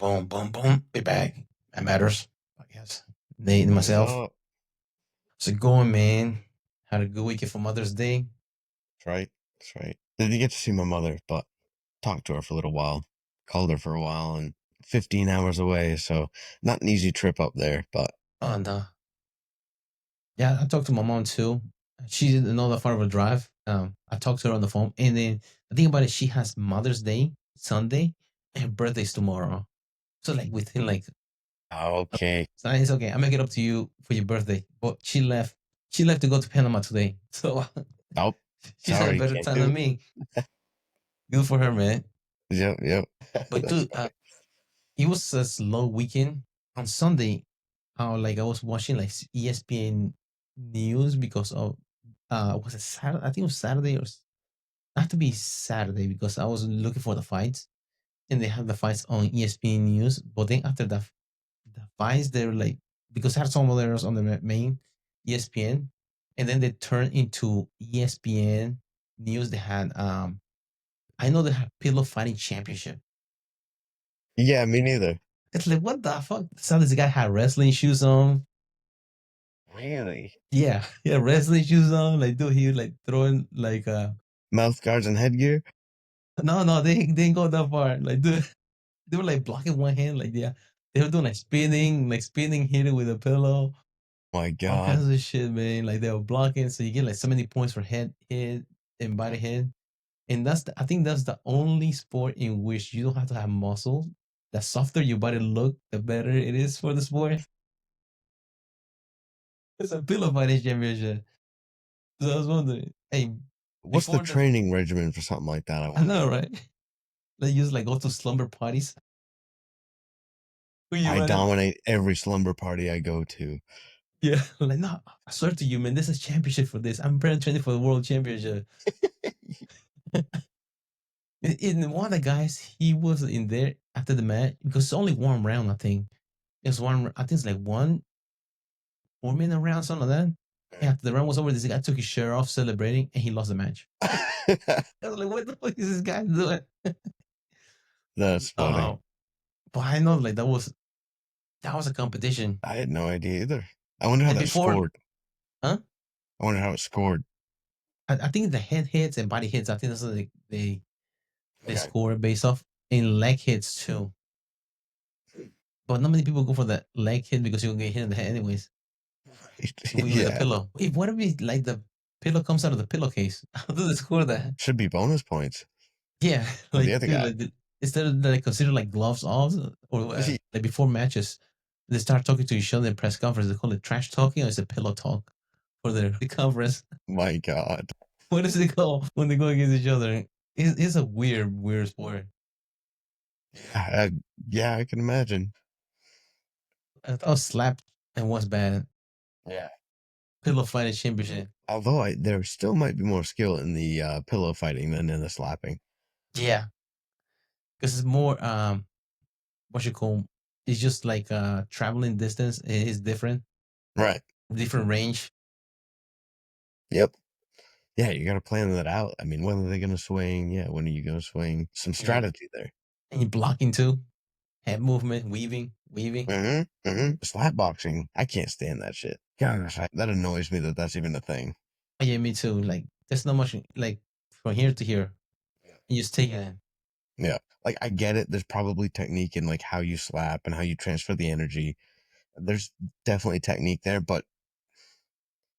boom, boom, boom. Be back. That matters, I guess. Nate and What myself. up? How's it going, man? Had a good weekend for Mother's Day. That's right. That's right. Didn't get to see my mother, but talked to her for a little while. Called her for a while and 15 hours away, so not an easy trip up there, but And yeah, I talked to my mom too. She didn't know that far of a drive. I talked to her on the phone, and then the thing about it, she has Mother's Day Sunday, and her birthday's tomorrow. So like within like, okay. so it's okay. I'm gonna get up to you for your birthday. But she left. She left to go to Panama today. So Oh, she's had a sorry, better can't time do than it. me. Good for her, man. Yep. But That's dude, funny. it was a slow weekend on Sunday. How like I was watching like ESPN news because of was it Saturday? I think it was Saturday not to be Saturday because I was looking for the fights and they had the fights on ESPN news. But then after the fights, they were like because I had some others on the main ESPN, and then they turned into ESPN news. They had I know they had Pillow Fighting Championship. Yeah, me neither. It's like what the fuck? So this guy had wrestling shoes on. Really? Yeah, wrestling shoes on. Like, dude, he was like throwing like Mouth guards and headgear? no, they didn't go that far. Like, dude, they were like blocking one hand. Like, yeah, they were doing like spinning, hitting with a pillow, My all God. kinds of shit, man. Like they were blocking, so you get like so many points for head hit and body hit. And I think that's the only sport in which you don't have to have muscles. The softer your body look, the better it is for the sport. It's a pillow fighting championship. So I was wondering, hey, What's the before the training regimen for something like that, I I know, wonder? right? They just like go to slumber parties. Who you I running? dominate every slumber party I go to. Yeah, like no, I swear to you, man, this is championship for this. I'm training for the world championship. In one of the guys, he was in there after the match because it's only one round, I think. It's one, I think it's like 1 4 minute round, something like that. And after the round was over, this guy took his shirt off celebrating and he lost the match. I was like, what the fuck is this guy doing? That's funny. Oh, but I know like that was a competition. I had no idea either. I wonder how And that before, scored. huh? I wonder how it scored. I think the head hits and body hits, I think that's what they Okay. score based off in leg hits too. But not many people go for the leg hit because you'll get hit in the head anyways with a Yeah. pillow. If what if we like the pillow comes out of the pillowcase? How do they score that? Should be bonus points Yeah, for the like other dude, guy. like instead of like consider like gloves off or like before matches, they start talking to each other in press conference. They call it trash talking or is it pillow talk for the conference? My God. What is it called when they go against each other? It's a weird sport. I, yeah, I can imagine. I thought slap and what's bad. Yeah. Pillow fighting championship. Although there still might be more skill in the pillow fighting than in the slapping. Yeah, because it's more what you call. It's just like traveling distance is different, Right. different range. Yep. Yeah, you got to plan that out. I mean, when are they going to swing? Yeah, when are you going to swing? Some Yeah, strategy there. and you're blocking too, head movement, weaving. Slap boxing, I can't stand that shit. Gosh, that annoys me that that's even a thing. Oh, yeah, me too. Like there's not much like from here to here. You just take it. Yeah. Like I get it. There's probably technique in like how you slap and how you transfer the energy. There's definitely technique there, but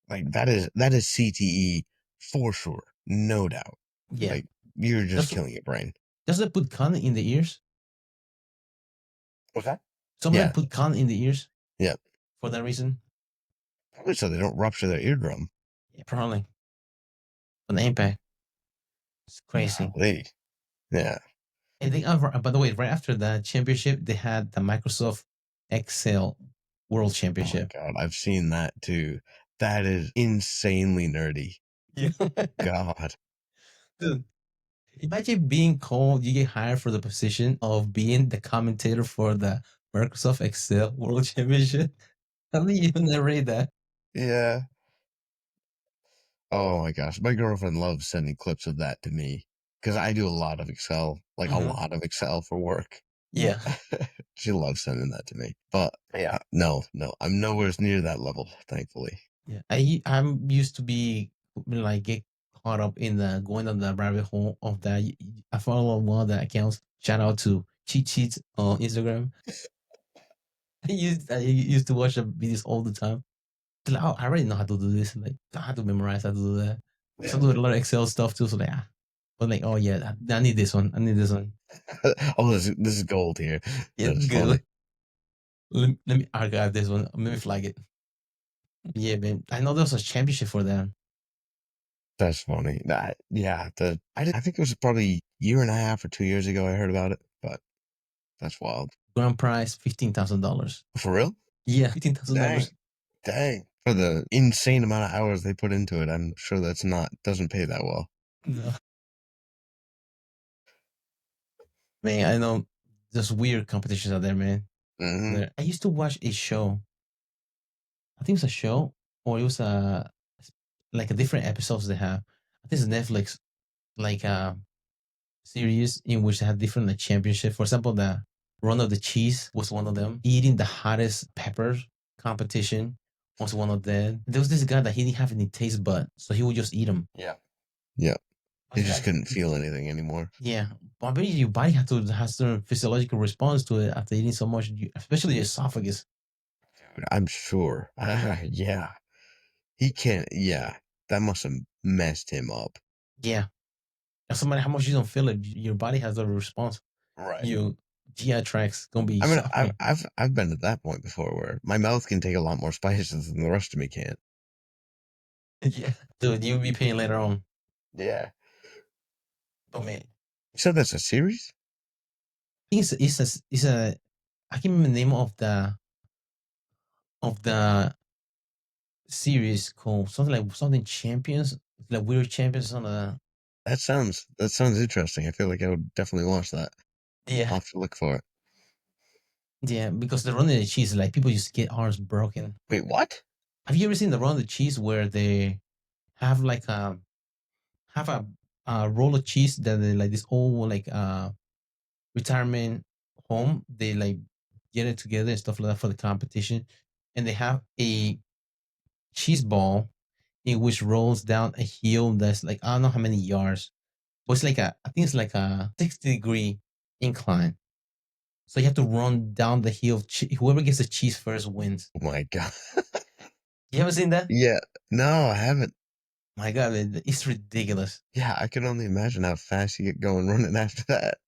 like that is CTE for sure. No doubt. Yeah, Like you're just just killing your brain. does they put cotton in the ears? What's that? Some of them Yeah. put cotton in the ears Yeah. for that reason. Probably so they don't rupture their eardrum. Yeah, probably on the impact. It's crazy. Golly. Yeah. And they by the way, right after that championship, they had the Microsoft Excel World Oh my Championship. God. I've seen that too. That is insanely nerdy. Yeah. God. Dude, imagine being called, you get hired for the position of being the commentator for the Microsoft Excel World Championship. How do you narrate that? Yeah. Oh my gosh. My girlfriend loves sending clips of that to me because I do a lot of Excel, like a Mm-hmm. lot of Excel for work. Yeah, She loves sending that to me. But yeah, no, no, I'm nowhere near that level, thankfully. yeah. I'm used to be like get caught up in the going on the rabbit hole of that. I follow one of the accounts. Shout out to Cheat Sheets on Instagram. I used to watch the videos all the time. Like, oh, I already know how to do this. Like, I have to memorize how to do that. So I do a lot of Excel stuff too. So like, but like, oh yeah, I need this one. I need this one. Oh, this is gold here. Yeah, That's funny. good. Let me archive this one. Let me flag it. Yeah, man. I know there was a championship for them. That's funny. Yeah, I think it was probably a year and a half or 2 years ago I heard about it, but that's wild. Grand prize $15,000. For real? Yeah, $15,000. Dang. Dang. For the insane amount of hours they put into it, I'm sure doesn't pay that well. No. Man, I know there's weird competitions out there, man. Hmm. I used to watch a show. I think it was a show, or it was like a different episodes they have. I think it's Netflix, like series in which they had different like championship. For example, the Run of the Cheese was one of them. Eating the hottest peppers competition was one of them. There was this guy that he didn't have any taste bud, so he would just eat them. Yeah. Yeah. I They was just like, couldn't feel anything anymore. yeah, but I bet your body has a physiological response to it after eating so much, especially your esophagus. I'm sure. Yeah. He can't. Yeah. That must have messed him up. Yeah, somebody how much you don't feel it, your body has a response. Right. Your GI tract's gonna be I mean, I've suffering. I've I've been at that point before where my mouth can take a lot more spices than the rest of me can. Yeah, dude, you'll be paying later on. Yeah. Oh man, You said that's a series? I think it's a I can't remember the name of the series called something like something champions, like weird champions on the That sounds interesting. I feel like I would definitely watch that. yeah. I'll have to look for it. Yeah, because the run of the cheese, like people just get arms broken. Wait, what? Have you ever seen the run of the cheese where they have like have a roll of cheese that they like this old like retirement home, they like get it together and stuff like that for the competition, and they have a cheese ball in which rolls down a hill that's like I don't know how many yards, but it's like I think it's like a 60-degree incline. So you have to run down the hill. Whoever gets the cheese first wins. Oh my god. You haven't seen that? Yeah. No, I haven't. My God, it's ridiculous. Yeah, I can only imagine how fast you get going running after that.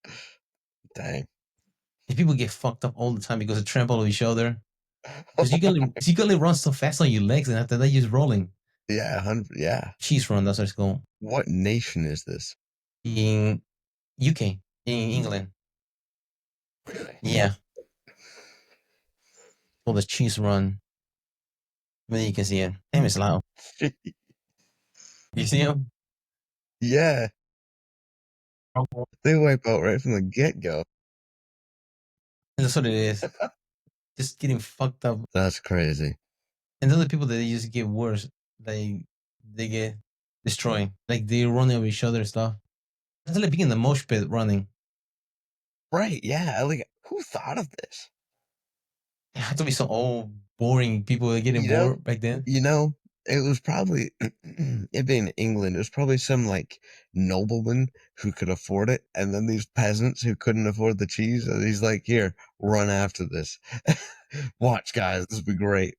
Dang. And people get fucked up all the time because they trample on each other. Because you can only run so fast on your legs, and after that, you're just rolling. Yeah, 100, yeah. Cheese run, that's what it's called. What nation is this? In UK, in England. Really? Yeah, called the cheese run. Maybe you can see it. Damn, it's loud. You see him? Yeah, they wipe out right from the get-go. That's what it is. Just getting fucked up. That's crazy. And then the people that they just get worse. They get destroyed. Like they run over each other and stuff. That's like being in the mosh pit running. Right, yeah, like, who thought of this? It had to be some old boring people that getting You know bored back then. you know, it was probably it being England, it was probably some, like, nobleman who could afford it, and then these peasants who couldn't afford the cheese, and he's like, "Here, run after this. Watch, guys, this will be great."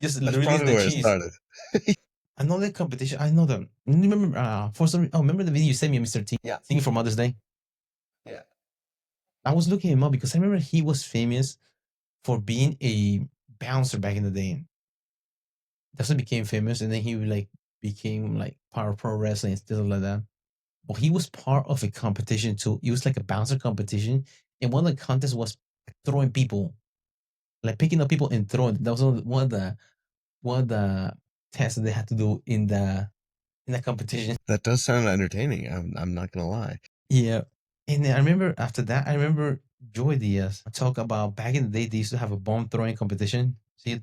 Just That's release probably the where it cheese. started. I know that competition. I know them. You remember for some remember the video you sent me, Mr. T? Yeah, Singing for Mother's Day? yeah. I was looking him up because I remember he was famous for being a bouncer back in the day. That's when he became famous, and then he like became like part of pro wrestling and stuff like that. But he was part of a competition too. It was like a bouncer competition, and one of the contests was throwing people, like picking up people and throwing. That was one of the tests that they had to do in the competition. That does sound entertaining, I'm not gonna lie. Yeah. And then I remember after that, I remember Joy Diaz talk about back in the day, they used to have a bomb throwing competition. So you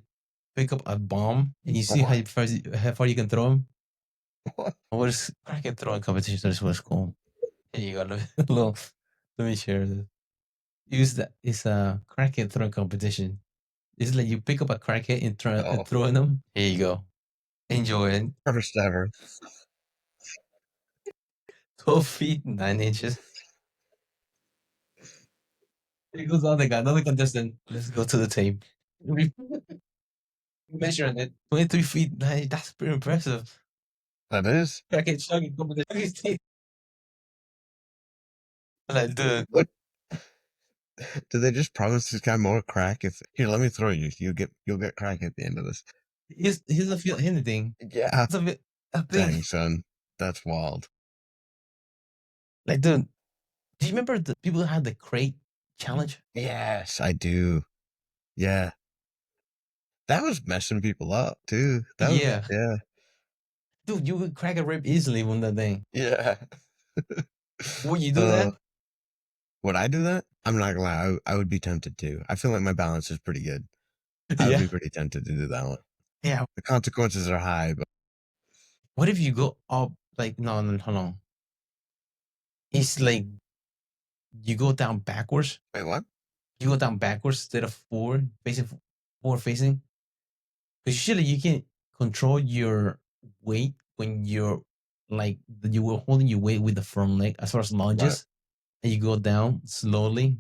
pick up a bomb and you see What? how far you can throw them. What? What is cracket throwing competition? That's what it's called. Here you go. Let me share this. use that. It's a crackhead throwing competition. It's like you pick up a crackhead and Oh, throwing them. Here you go. Enjoy it. first ever. 12 feet, 9 inches. Here goes on. They got another contestant. Let's go to the tape. Measuring it. 23 feet, 9. That's pretty impressive. That is. Crackhead chugging competition. Like, dude. What did they just promise this guy more crack? If here, let me throw you. You'll get crack at the end of this. Here's a feel anything. Yeah. It's a thing. Dang, son. That's wild. Like, dude, do you remember the people that had the crate challenge? Yes, I do. Yeah. That was messing people up too. That was Yeah. yeah. Dude, you would crack a rib easily on that thing. Yeah. Would you do that? Would I do that? I'm not gonna lie, I would be tempted to. I feel like my balance is pretty good. I would Yeah. be pretty tempted to do that one. Yeah. The consequences are high, but What if you go up, like, no, no, hold on. It's like you go down backwards. wait, what? You go down backwards instead of forward facing. Because usually you can control your weight when you're like you were holding your weight with the front leg as far as Right. lunges, and you go down slowly.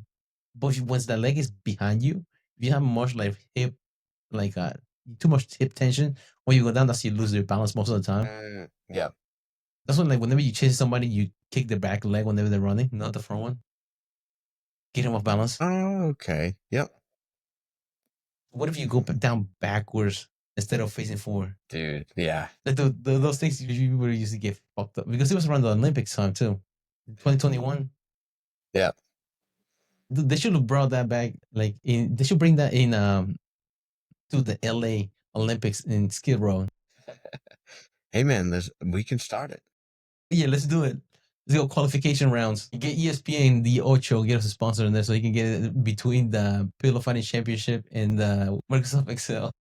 But once the leg is behind you, if you have much like hip, like too much hip tension, when you go down, that's you lose your balance most of the time. Yeah. That's when like whenever you chase somebody, you kick their back leg whenever they're running, not the front one. Get them off balance. Oh, okay. Yep. What if you go down backwards instead of facing forward? Dude. Yeah. Like those things you were used to get fucked up because it was around the Olympics time too, 2021. Yeah. They should have brought that back. Like they should bring that in to the LA Olympics in Skid Row. Hey man, we can start it. Yeah, let's do it. Let's go qualification rounds. You get ESPN the Ocho, get us a sponsor in there so you can get it between the Pillow Fighting Championship and the Microsoft Excel.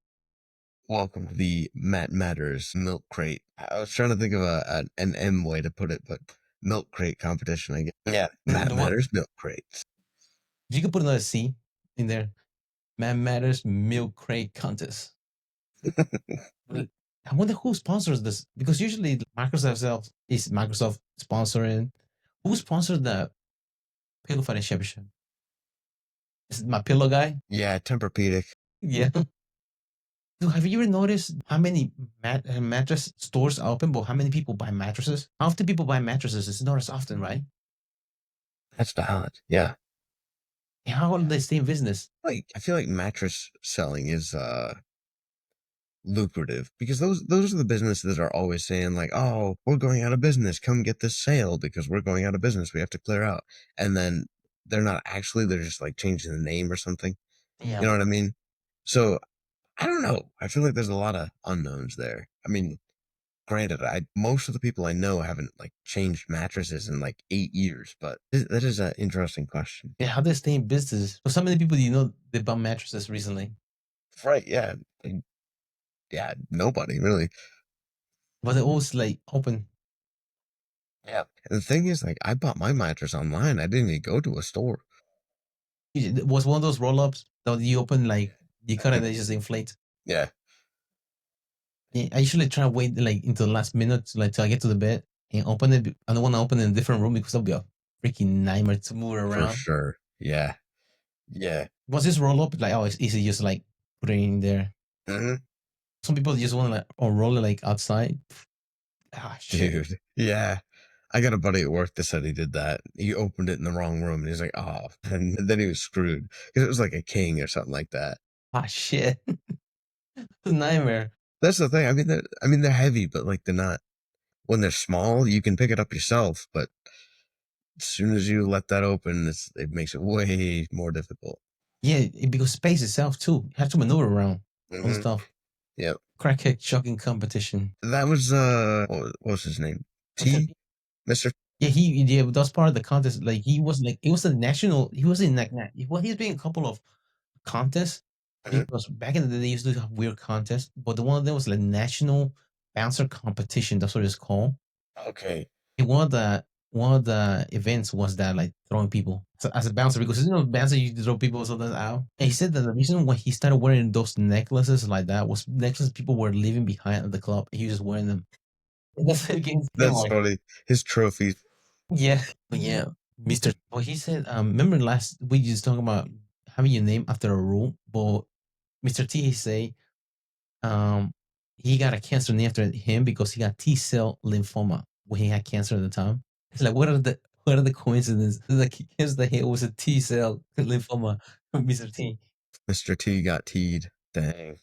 Welcome to the Matt Matters Milk Crate. I was trying to think of an M way to put it, but milk crate competition, I guess. Yeah, Matt Matters Milk Crates. If you could put another C in there, Matt Matters Milk Crate Contest. I wonder who sponsors this because usually Microsoft is Microsoft sponsoring. Who sponsors the Pillow Fighting Championship? Is it my pillow guy? Yeah, Tempur-Pedic. Yeah. Dude, have you ever noticed how many mattress stores are open, but how many people buy mattresses? How often people buy mattresses? It's not as often, right? That's valid. Yeah. And how do they stay in business? Like I feel like mattress selling is lucrative because those are the businesses that are always saying like, oh, we're going out of business, come get this sale because we're going out of business, we have to clear out. And then they're not actually, they're just like changing the name or something. Yeah. You know what I mean? So I don't know, I feel like there's a lot of unknowns there. I mean, granted, most of the people I know haven't like changed mattresses in like 8 years, but that is an interesting question. Yeah, how do they stay in business? So many people you know they bought mattresses recently. Right, yeah. Yeah, nobody really. But they're always like open. Yeah. And the thing is, like, I bought my mattress online. I didn't even go to a store. It was one of those roll ups that you open like you cut it and it just inflates. Yeah. Yeah, I usually try to wait like until the last minute, like till I get to the bed and open it. I don't want to open it in a different room because it'll be a freaking nightmare to move it For around. sure. Yeah. Yeah. Once this roll up, like oh, it's easy, just like put it in there. hmm Some people just want to like roll it like outside. Ah, shit. Dude. Yeah. I got a buddy at work that said he did that. He opened it in the wrong room and he's like, oh, and then he was screwed because it was like a king or something like that. Ah, shit. It's a nightmare. That's the thing. I mean, they're heavy, but like they're not. When they're small, you can pick it up yourself, but as soon as you let that open, it makes it way more difficult. Yeah, because space itself too. You have to maneuver around all the hmm stuff. Yep. Crackhead chucking competition. That was what was his name? Mr. Yeah, yeah, that's part of the contest. Like he was like it was a national. He was in like well, he's been in a couple of contests Mhm. because back in the day they used to have weird contests, but the one of them was like national bouncer competition. That's what it's called. Okay. And one of the events was that like throwing people. as a bouncer because bouncer you throw people sometimes out. And he said that the reason why he started wearing those necklaces like that was necklaces people were leaving behind at the club. He was just wearing them. And that's again That's like funny. His trophies. yeah, but yeah, Mister. Well, he said, remember last we just talking about having your name after a rule, but Mister T he say, um, he got a cancer name after him because he got T cell lymphoma when he had cancer at the time. It's like what are the coincidences? Like he gives the hit was a T cell lymphoma from Mister T. Mr. T got teed. Dang.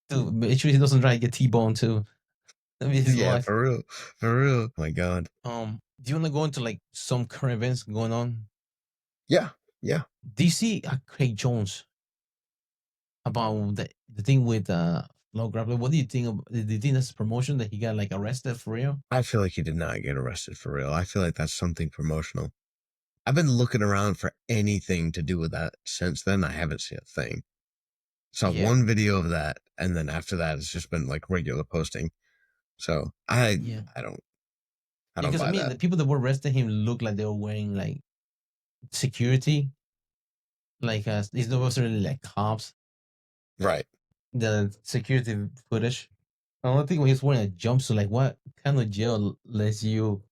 Dude, make sure he doesn't try to get T-bone too. I mean his Yeah, life. for real. For real. Oh my God. Do you want to go into like some current events going on? Yeah. Yeah. Do you see Craig Jones about the thing with Flow Grappler? What do you think of? Do you think that's promotion that he got like arrested for real? I feel like he did not get arrested for real. I feel like that's something promotional. I've been looking around for anything to do with that since then. I haven't seen a thing. Saw Yeah, one video of that, and then after that, it's just been like regular posting. So yeah. I don't, I don't Because I buy mean, that. the people that were arresting him looked like they were wearing like security, like these not necessarily like cops. Right. The security footage. I don't think when he's wearing a jumpsuit. Like, what kind of jail lets you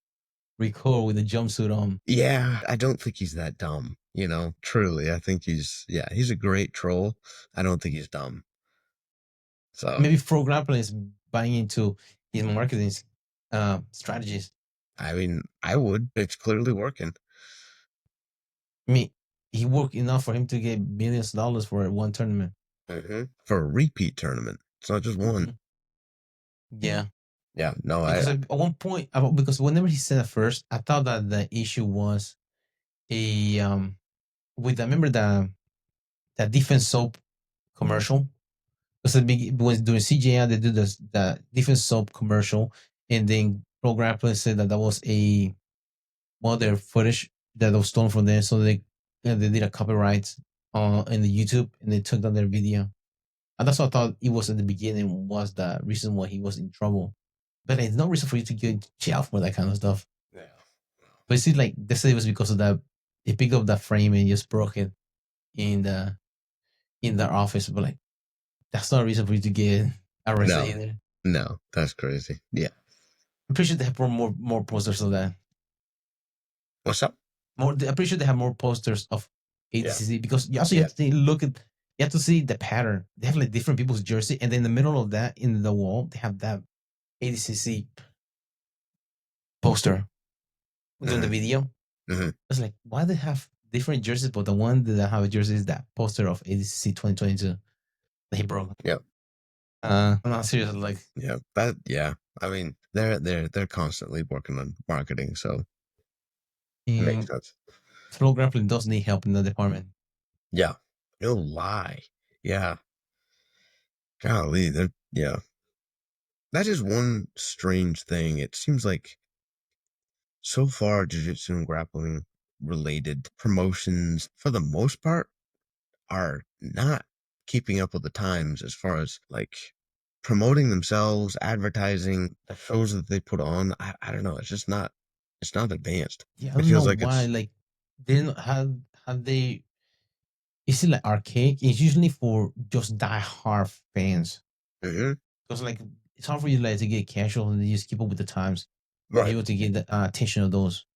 record with a jumpsuit on? Yeah, I don't think he's that dumb. Truly, I think he's a great troll. I don't think he's dumb. So, Maybe Pro Grappling is buying into his marketing strategies. I mean, I would. It's clearly working. I mean, he worked enough for him to get millions of dollars for one tournament. For a repeat tournament. It's not just one. Mhm. Yeah, Yeah, no, because at one point, because whenever he said it first, I thought that the issue was a with I remember the defense soap commercial. Because when during CJI they do the defense soap commercial, and then Pro Grappling said that that was a one of their footage that was stolen from there, so they did a copyright in the YouTube and they took down their video. And that's what I thought it was at the beginning was the reason why he was in trouble. But there's no reason for you to get in jail for that kind of stuff. yeah. But it seems like they said it was because of that. They picked up that frame and just broke it in the in their office. But like that's not a reason for you to get arrested No, either. no, that's crazy. Yeah. I'm pretty sure they have more posters of that. What's up? I'm pretty sure they have more posters of Yeah. ADCC because you also Yeah. have to look at you have to see the pattern. They have like different people's jersey, and then in the middle of that in the wall they have that ADCC poster doing the hmm video. hmm It's like why they have different jerseys, but the one that I have a jersey is that poster of ADCC 2022 that he broke. Yeah. I'm not serious. Like, Yeah. Yeah. I mean, they're constantly working on marketing, so it makes and sense. Flow Grappling does need help in the department. Yeah. No lie. Yeah. Golly, yeah. That is one strange thing. It seems like so far jiu-jitsu and grappling related promotions, for the most part, are not keeping up with the times as far as like promoting themselves, advertising, the shows that they put on. I don't know. It's not advanced. Yeah, I It don't know feels like why. it's, Like, they didn't have they. Is it like archaic? It's usually for just die-hard fans. mhm, Because like it's hard for you like to get casual and just keep up with the times to be right. able to get the attention of those.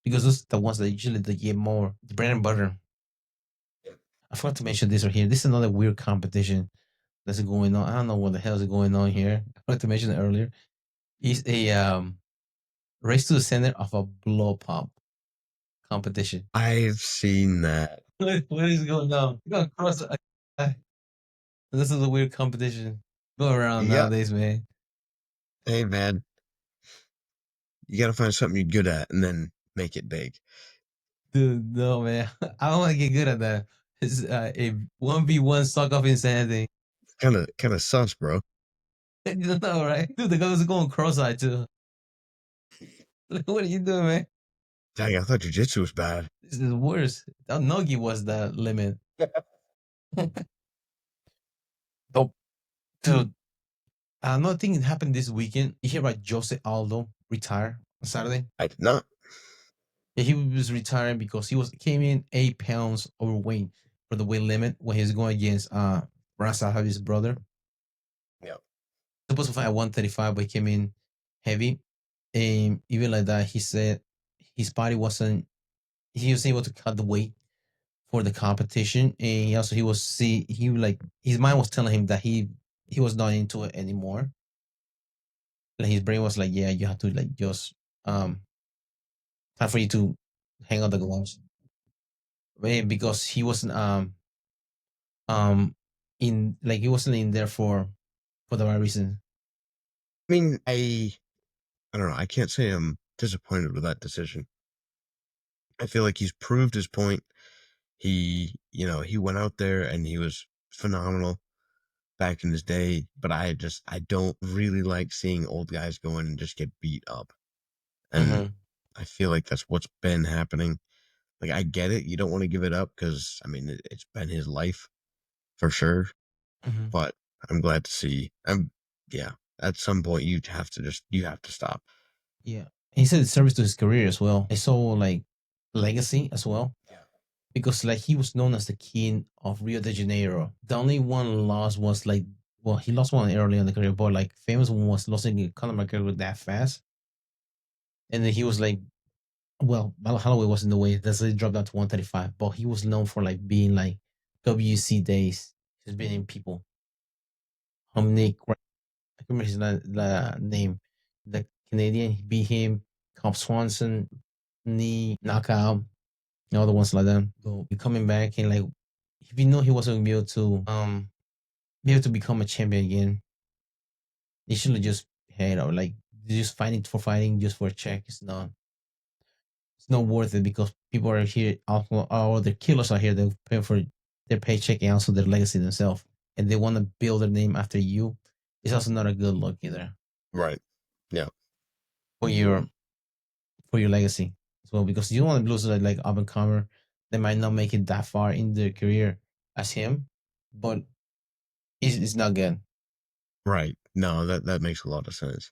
Because those are the ones that usually they get more the bread and butter. I forgot to mention this right here. This is another weird competition that's going on. I don't know what the hell is going on here. I forgot to mention it earlier. It's a race to the center of a blow pop competition. I've seen that. What is going on? You gotta cross. This is a weird competition. Go around Yeah. nowadays, man. Hey, man, you got to find something you're good at and then make it big. Dude, no, man. I don't want to get good at that. It's a 1v1 suck off insanity. Kind of sus, bro. You know, right? Dude, the guy was going cross-eyed too. Like, what are you doing, man? Dang, I thought jiu-jitsu was bad. This is worse. That Nogi was the limit. Oh, dude. Another thing that happened this weekend. You hear about Jose Aldo retire on Saturday? I did not. Yeah, he was retiring because he was came in 8 pounds overweight for the weight limit when he was going against Ras Alhabi's brother. Yeah. Supposed to fight at 135, but he came in heavy. And even like that, he said his body wasn't. He was able to cut the weight for the competition, and he was see he like his mind was telling him that he was not into it anymore. Like his brain was like, yeah, you have to like just time for you to hang on the gloves. Because he wasn't um in like he wasn't in there for the right reason. I mean, I don't know. I can't say I'm disappointed with that decision. I feel like he's proved his point. He went out there and he was phenomenal back in his day, but I don't really like seeing old guys go in and just get beat up. And Mm-hmm. I feel like that's what's been happening. Like, I get it. You don't want to give it up because, I mean, it's been his life for sure. Mm-hmm. But I'm glad to see. Yeah, at some point, you have to stop. Yeah, he said it service to his career as well. I saw like legacy as well Yeah. because like he was known as the king of Rio de Janeiro. The only one loss was like, well, he lost one early in the career, but like famous one was losing Conor McGregor that fast, and then he was like, well, Holloway was in the way. That's why he dropped down to 135, but he was known for like being like WC days. He's beating people. Nick, I can't remember his name. The Canadian, he beat him. Cobb Swanson, knee knockout, and other ones like that. So he coming back and like, if you know he wasn't gonna be able to become a champion again, he should have just had or like just fighting for fighting just for a check. It's not worth it because people are here, all the killers are here. They're paying for their paycheck and also their legacy themselves, and they want to build their name after you. It's also not a good look either Right. Yeah. for your legacy as well because you don't want to lose like up and comer. They might not make it that far in their career as him, but it's not good. Right. No, that makes a lot of sense.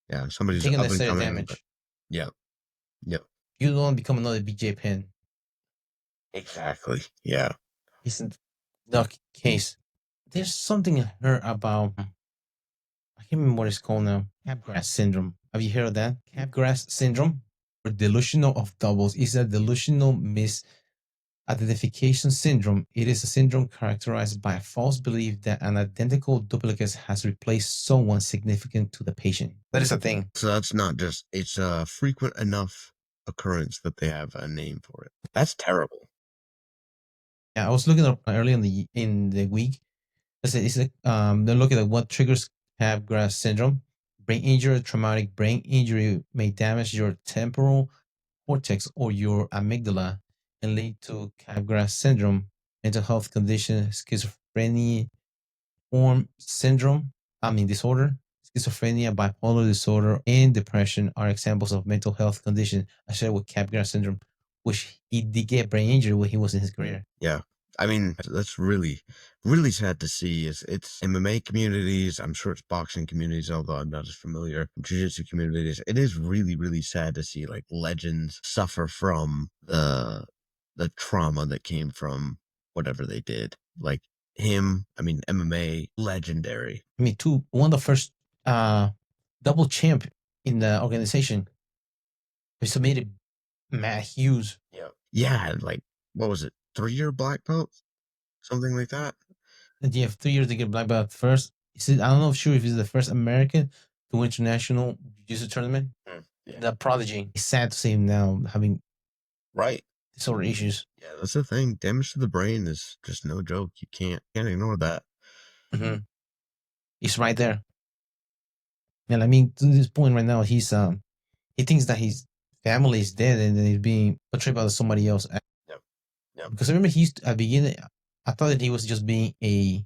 Yeah. You're Somebody's taking up and necessary coming, but damage. yeah. Yeah. You don't want to become another BJ Penn. Exactly. Yeah. Isn't the case? There's something I heard about. I can't remember what it's called now. Capgras syndrome. Have you heard of that? Capgras syndrome or delusional of doubles is a delusional misidentification syndrome. It is a syndrome characterized by a false belief that an identical duplicate has replaced someone significant to the patient. That is a thing. So that's not just, it's a frequent enough occurrence that they have a name for it. That's terrible. Yeah, I was looking up early in the week. It's like they're looking at what triggers Capgras syndrome. Brain injury, traumatic brain injury may damage your temporal cortex or your amygdala and lead to Capgras syndrome. Mental health condition, schizophrenia, form syndrome, disorder, schizophrenia, bipolar disorder, and depression are examples of mental health conditions associated with Capgras syndrome, which he did get brain injury when he was in his career. Yeah. I mean, that's really, really sad to see. It's MMA communities. I'm sure it's boxing communities, although I'm not as familiar. Jiu-jitsu communities. It is really, really sad to see like legends suffer from the trauma that came from whatever they did. Like him, I mean, MMA legendary. I mean, one of the first double champ in the organization. We submitted Matt Hughes. Yeah. Yeah, like what was it? 3-year black belt? Something like that. And you have 3 years to get black belt first. I don't know if sure if he's the first American to win international jiu-jitsu tournament. Yeah. The prodigy. It's sad to see him now having Right. disorder issues. Yeah, that's the thing. Damage to the brain is just no joke. You can't ignore that. Mm-hmm. He's right there. And I mean, to this point right now, he thinks that his family is dead and then he's being portrayed by somebody else. Yep. Yep. Because I remember he used to, at the beginning, I thought that he was just being a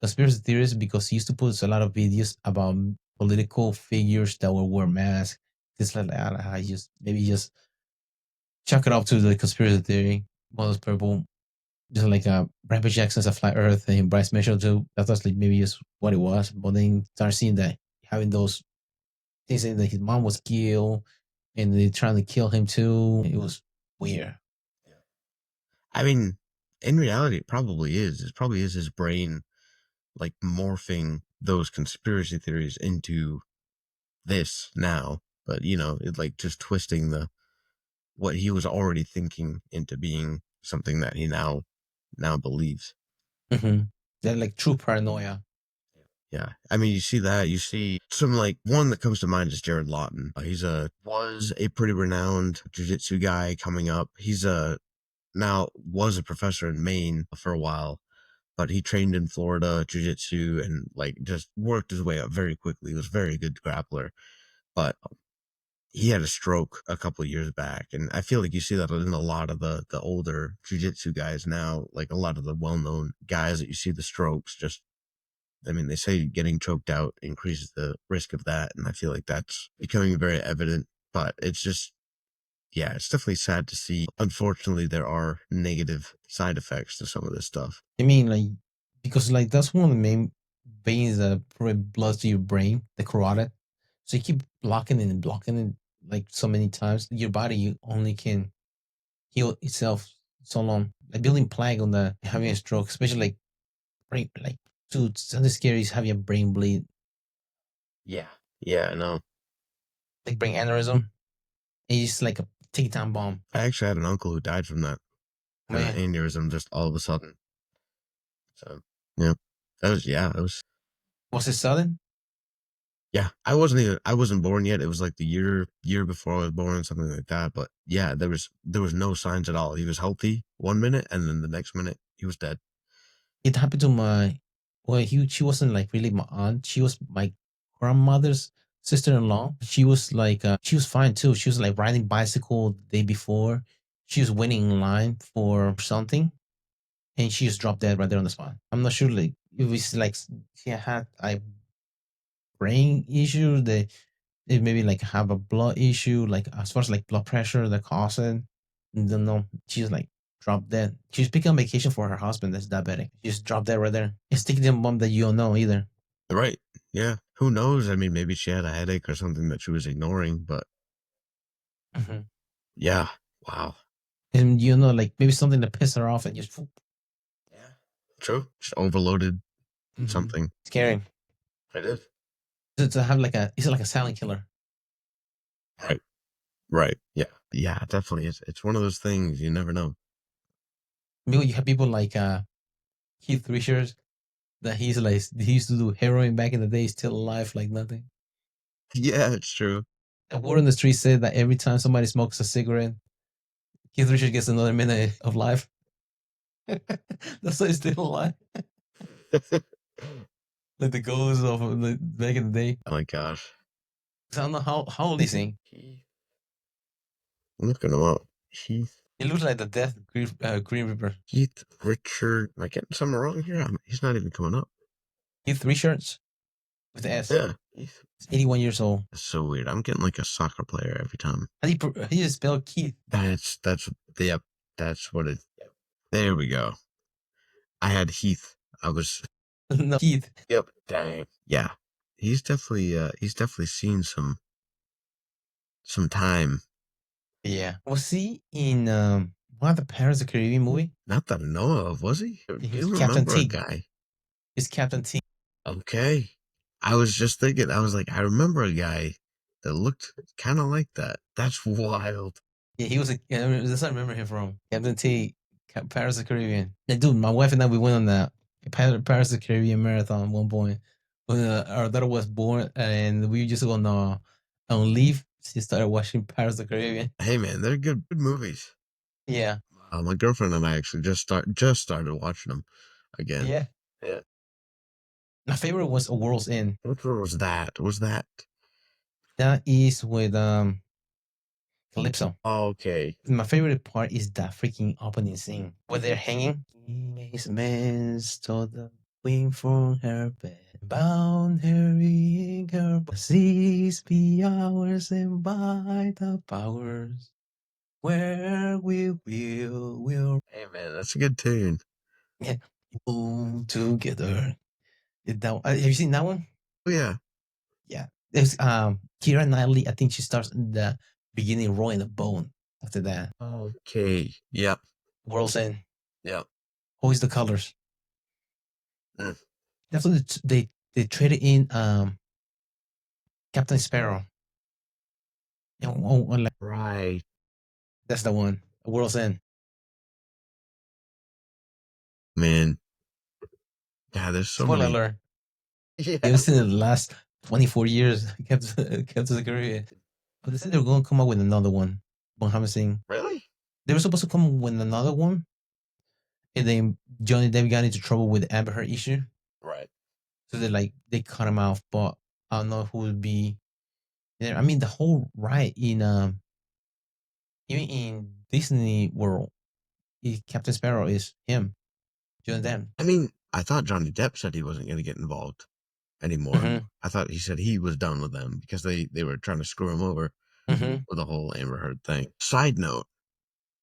conspiracy theorist because he used to post a lot of videos about political figures that would wear masks. It's like I just maybe just chuck it up to the conspiracy theory. One of those people, just like Rampage Jackson's a flat Earth and Bryce Mitchell too. That's like maybe just what it was. But then start seeing that having those things saying that his mom was killed and they trying to kill him too. It was weird. I mean, in reality, it probably is. It probably is his brain like morphing those conspiracy theories into this now. But it like just twisting the what he was already thinking into being something that he now believes. Mm-hmm. They're like true paranoia. Yeah, I mean, you see that. You see some like one that comes to mind is Jared Lawton. He's a was a pretty renowned jiu-jitsu guy coming up. He's a now was a professor in Maine for a while, but he trained in Florida jiu-jitsu and like just worked his way up very quickly. He was a very good grappler, but he had a stroke a couple of years back, and I feel like you see that in a lot of the older jiu-jitsu guys now, like a lot of the well-known guys that you see the strokes. Just, I mean, they say getting choked out increases the risk of that, and I feel like that's becoming very evident. But it's just, yeah, it's definitely sad to see. Unfortunately, there are negative side effects to some of this stuff. I mean, like, because like that's one of the main veins that provide blood to your brain, the carotid. So you keep blocking it and blocking it like so many times. Your body only can heal itself so long. Like building plaque on the having a stroke, especially like brain, like dude, something scary is having a brain bleed, Yeah. Yeah, I know. like brain aneurysm. It's like a tic tac bomb. I actually had an uncle who died from that. Had an Man, aneurysm just all of a sudden. So, yeah. That was was it sudden? yeah, I wasn't born yet. It was like the year before I was born, something like that. But yeah, there was no signs at all. He was healthy 1 minute, and then the next minute he was dead. It happened to my well, she wasn't like really my aunt. She was my grandmother's sister-in-law. She was like she was fine too. She was like riding bicycle the day before. She was waiting in line for something, and she just dropped dead right there on the spot. I'm not sure like if it's like she had a brain issue. They maybe like have a blood issue, like as far as like blood pressure that caused it. Don't know. She's like dropped dead. She's picking on vacation for her husband that's diabetic. She just dropped dead right there. It's taking a bomb that you don't know either. Right? Yeah. Who knows? I mean, maybe she had a headache or something that she was ignoring. But Mm-hmm. yeah, wow. And you know, like maybe something that pissed her off and just Yeah. True. Just overloaded mm-hmm. something. Scary. It is. To have like a, it's like a silent killer. Right. Right. Yeah. Yeah. Definitely. It's one of those things you never know. Maybe you have people like Keith Richards that he's like he used to do heroin back in the day, he's still alive like nothing. Yeah, it's true. The word on the street said that every time somebody smokes a cigarette, Keith Richards gets another minute of life. That's why he's still alive. Like the ghost of like, back in the day. Oh my gosh. I don't know how old is he? Heath. I'm looking him up. Heath. He looks like the death Green Reaper. Heath Richard. Am I getting something wrong here? He's not even coming up. Keith Richards with the S. Yeah. Heath. He's 81 years old. That's so weird. I'm getting like a soccer player every time. How do you spell Keith? That's yep. That's what it. Yep. There we go. I had Heath. I was. No, Keith. Yep. Dang. Yeah. He's definitely seen some time. Yeah. Was he in one of the Pirates of the Caribbean movie? Not that I know of, was he? I He do was Captain remember a T. guy. He's Captain T. Okay. I was just thinking, I was like, I remember a guy that looked kind of like that. That's wild. Yeah, he was a. Yeah, that's what I remember him from. Captain T. Pirates of the Caribbean. Yeah, dude, my wife and I we went on the Pirates of the Caribbean marathon at one point. When our daughter was born, and we just on leave. She started watching Pirates of the Caribbean. Hey man, they're good movies. Yeah, My girlfriend and I actually just started watching them again. yeah. Yeah. My favorite was A World's End. Which one was that? Was that? That is with Calypso. Okay. My favorite part is that freaking opening scene where they're hanging. His man stole the wing from her bed, bound her in her 60 hours, and by the powers where we'll Hey man, that's a good tune. yeah, move together. Have you seen that one? Oh yeah. Yeah, there's Kira Knightley. I think she stars in the beginning rolling the bone after that. Okay. Yep. World's End. Yep. Always the colors. Mm. That's what they traded in Captain Sparrow. Like, Right. that's the one. World's End. Man. Yeah, there's so Spoiler many. alert. Yeah. They was in the last 24 years. Kept the career. But they said they were going to come up with another one. Mohammed Singh. Really? They were supposed to come with another one, and then Johnny Depp got into trouble with the Amber Heard issue. Right. So they cut him off. But I don't know who would be there. I mean, the whole ride in even in Disney World, Captain Sparrow is him, Johnny Depp. I mean, I thought Johnny Depp said he wasn't going to get involved anymore. Mm-hmm. I thought he said he was done with them because they were trying to screw him over Mm-hmm. with the whole Amber Heard thing. Side note,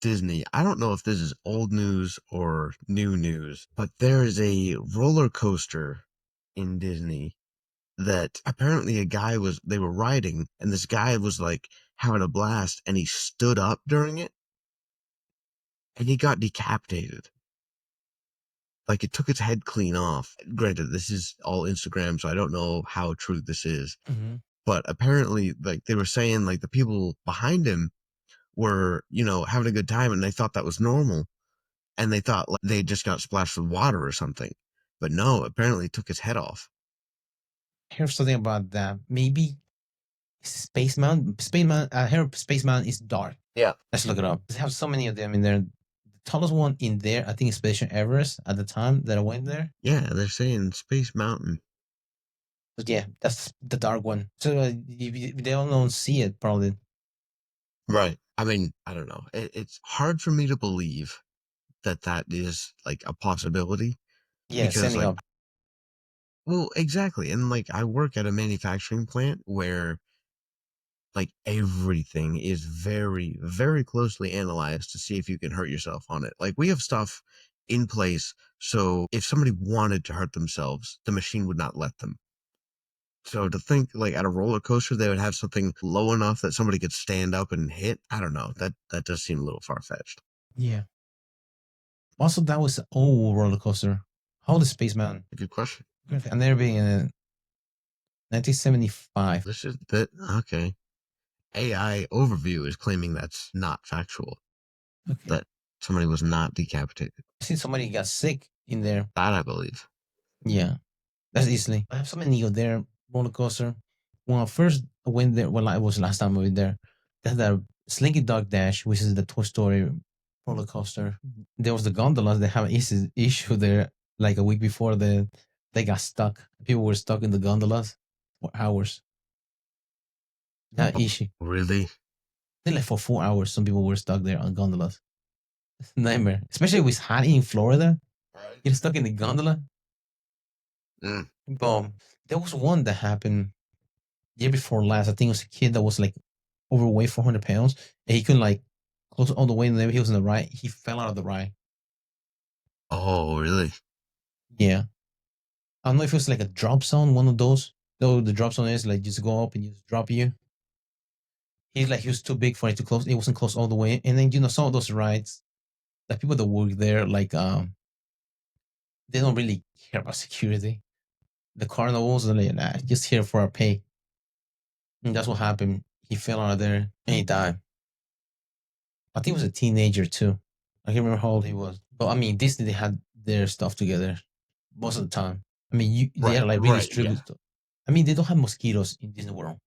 Disney, I don't know if this is old news or new news, but there is a roller coaster in Disney that apparently they were riding and this guy was like having a blast and he stood up during it and he got decapitated. Like it took its head clean off. Granted, this is all Instagram, so I don't know how true this is. Mm-hmm. But apparently, like they were saying, like the people behind him were, having a good time and they thought that was normal. And they thought like they just got splashed with water or something. But no, apparently it took his head off. Here's something about that. Maybe Spaceman. Spaceman. I heard Spaceman is dark. Yeah. Let's look it up. They have so many of them in there. The tallest one in there, I think, is Station Everest at the time that I went there. Yeah, they're saying Space Mountain. But yeah, that's the dark one. So if they don't see it, probably. Right. I mean, I don't know. It's hard for me to believe that that is like a possibility Yeah, because sending like, up. well, exactly. And like I work at a manufacturing plant where like everything is very, very closely analyzed to see if you can hurt yourself on it. Like we have stuff in place. So if somebody wanted to hurt themselves, the machine would not let them. So to think like at a roller coaster, they would have something low enough that somebody could stand up and hit. I don't know. That does seem a little far fetched. Yeah. Also, that was an old roller coaster. How old is Space Mountain? Good question. I've never been in 1975. This is that okay. AI overview is claiming that's not factual. Okay. That somebody was not decapitated. I see somebody got sick in there. That I believe. Yeah. That's easily. I have so many of their roller coaster. When I first went there, well, it was last time I went there. They had the Slinky Dog Dash, which is the Toy Story roller coaster. There was the gondolas. They have an issue there. Like a week before, they got stuck. People were stuck in the gondolas for hours. That Oh, issue. really? I think like for 4 hours, some people were stuck there on gondolas. It's a nightmare, especially if it's hot in Florida. Right. Get stuck in the gondola. Mm. Boom. There was one that happened year before last. I think it was a kid that was like overweight, 400 pounds, and he couldn't like close all the way. And then he was in the ride. He fell out of the ride. Oh, really? Yeah, I don't know if it was like a drop zone, one of those. Though the drop zone is like just go up and just drop you. He was too big for it to close. It wasn't close all the way. And then some of those rides, the people that work there, like they don't really care about security. The carnivals are like, nah, just here for our pay. And that's what happened. He fell out of there and he died. I think he was a teenager too. I can't remember how old he was. But I mean, Disney they had their stuff together most of the time. I mean, they Right, are like really right, strict yeah. with stuff. I mean, they don't have mosquitoes in Disney World.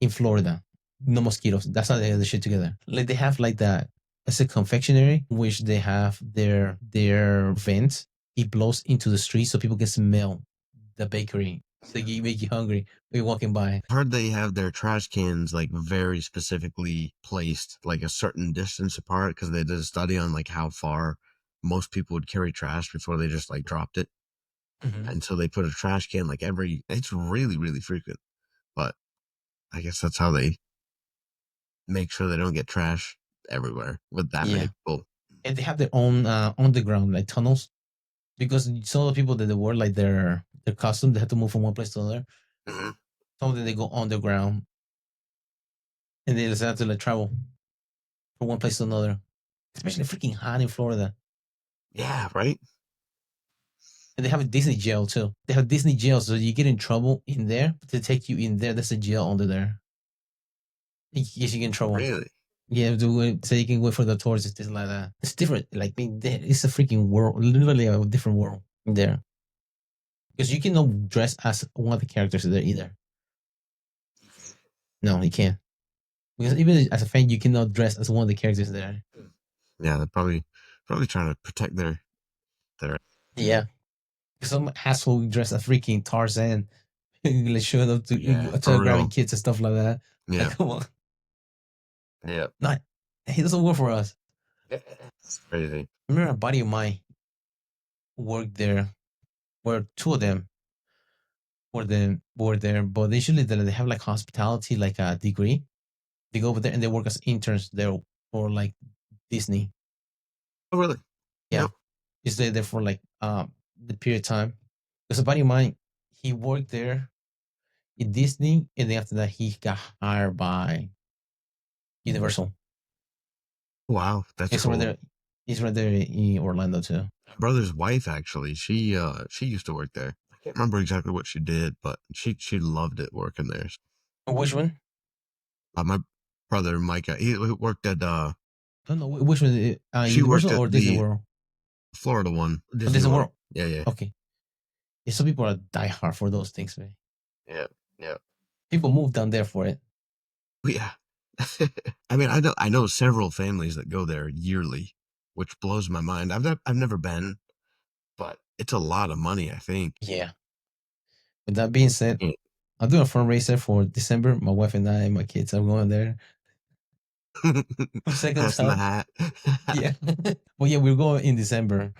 In Florida, no mosquitoes. That's how they have the shit together. Like they have like that. It's a confectionery which they have their vents. It blows into the street so people can smell the bakery. So you make you hungry when you're walking by. I've heard they have their trash cans like very specifically placed, like a certain distance apart, because they did a study on like how far most people would carry trash before they just like dropped it. Mm-hmm. And so they put a trash can like it's really, really frequent. But I guess that's how they make sure they don't get trash everywhere with that many Yeah, people. and they have their own underground like tunnels because some of the people that they were like their custom, they had to move from one place to another. Mhm. Some of them they go underground. and they decided to like travel from one place to another, especially freaking hot in Florida. Yeah, right. And they have a Disney jail too. They have Disney jail, so you get in trouble in there to take you in there. There's a jail under there. In case you get in trouble. Really? Yeah, do it so you can wait for the tourists and things like that. It's different. Like, I mean, it's a freaking world, literally a different world in there. Because you cannot dress as one of the characters there either. No, you can't. Because even as a fan, you cannot dress as one of the characters there. Yeah, they're probably trying to protect their. Yeah. Some asshole dressed as freaking Tarzan, like showing up Yeah, to for grabbing real. kids and stuff like that. Like, Yeah, come on. yeah. Not, he doesn't work for us. It's crazy. I remember a buddy of mine worked there, where two of them were there, but usually they have like hospitality, like a degree. They go over there and they work as interns there for like Disney. Oh, really? Yeah, Yep. he stayed there for like the period of time. There's a buddy of mine. He worked there in Disney, and then after that, he got hired by Universal. Wow, that's He's right cool. there. He's right there in Orlando too. My brother's wife actually, she used to work there. I can't remember exactly what she did, but she loved it working there. Which one? My brother Micah, he worked at I don't know which one. she worked Universal at or Disney the World? Florida one, Oh, Disney Disney World. World. Yeah, yeah, Okay. Yeah, some people are diehard for those things, man. yeah, yeah. People move down there for it. Yeah. I mean, I know several families that go there yearly, which blows my mind. I've never been, but it's a lot of money, I think. Yeah. With that being said, Yeah. I'm doing a fundraiser for December. My wife and I and my kids are going there for second Passing the time. hat. Yeah. Well, yeah, we're going in December.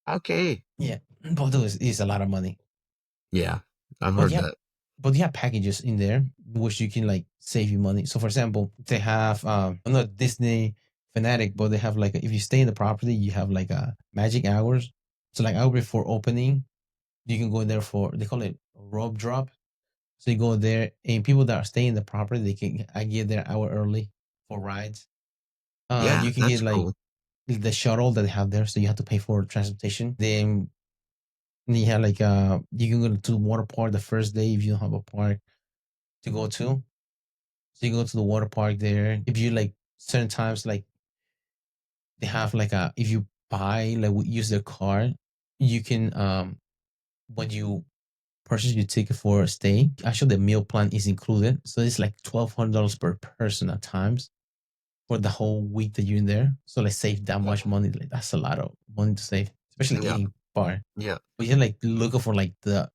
Okay. Yeah. But it's a lot of money. Yeah, I've But heard yeah, that. but they have packages in there which you can like save you money. So for example, they have I'm not Disney fanatic, but they have like if you stay in the property, you have like a magic hours. So like hour before opening, you can go in there for they call it rope drop. So you go there and people that are staying in the property, they can I get there hour early for rides. Yeah, You can that's get like cool. the shuttle that they have there, so you have to pay for transportation. Then you have like you can go to the water park the first day if you don't have a park to go to. So you go to the water park there. If you like certain times, like they have like a if you buy like use their card, you can when you purchase your ticket for a stay, actually the meal plan is included. So it's like $1,200 per person at times for the whole week that you're in there. So like save that much money. Like that's a lot of money to save, especially Yeah, eating bar. yeah, But you're like looking for like the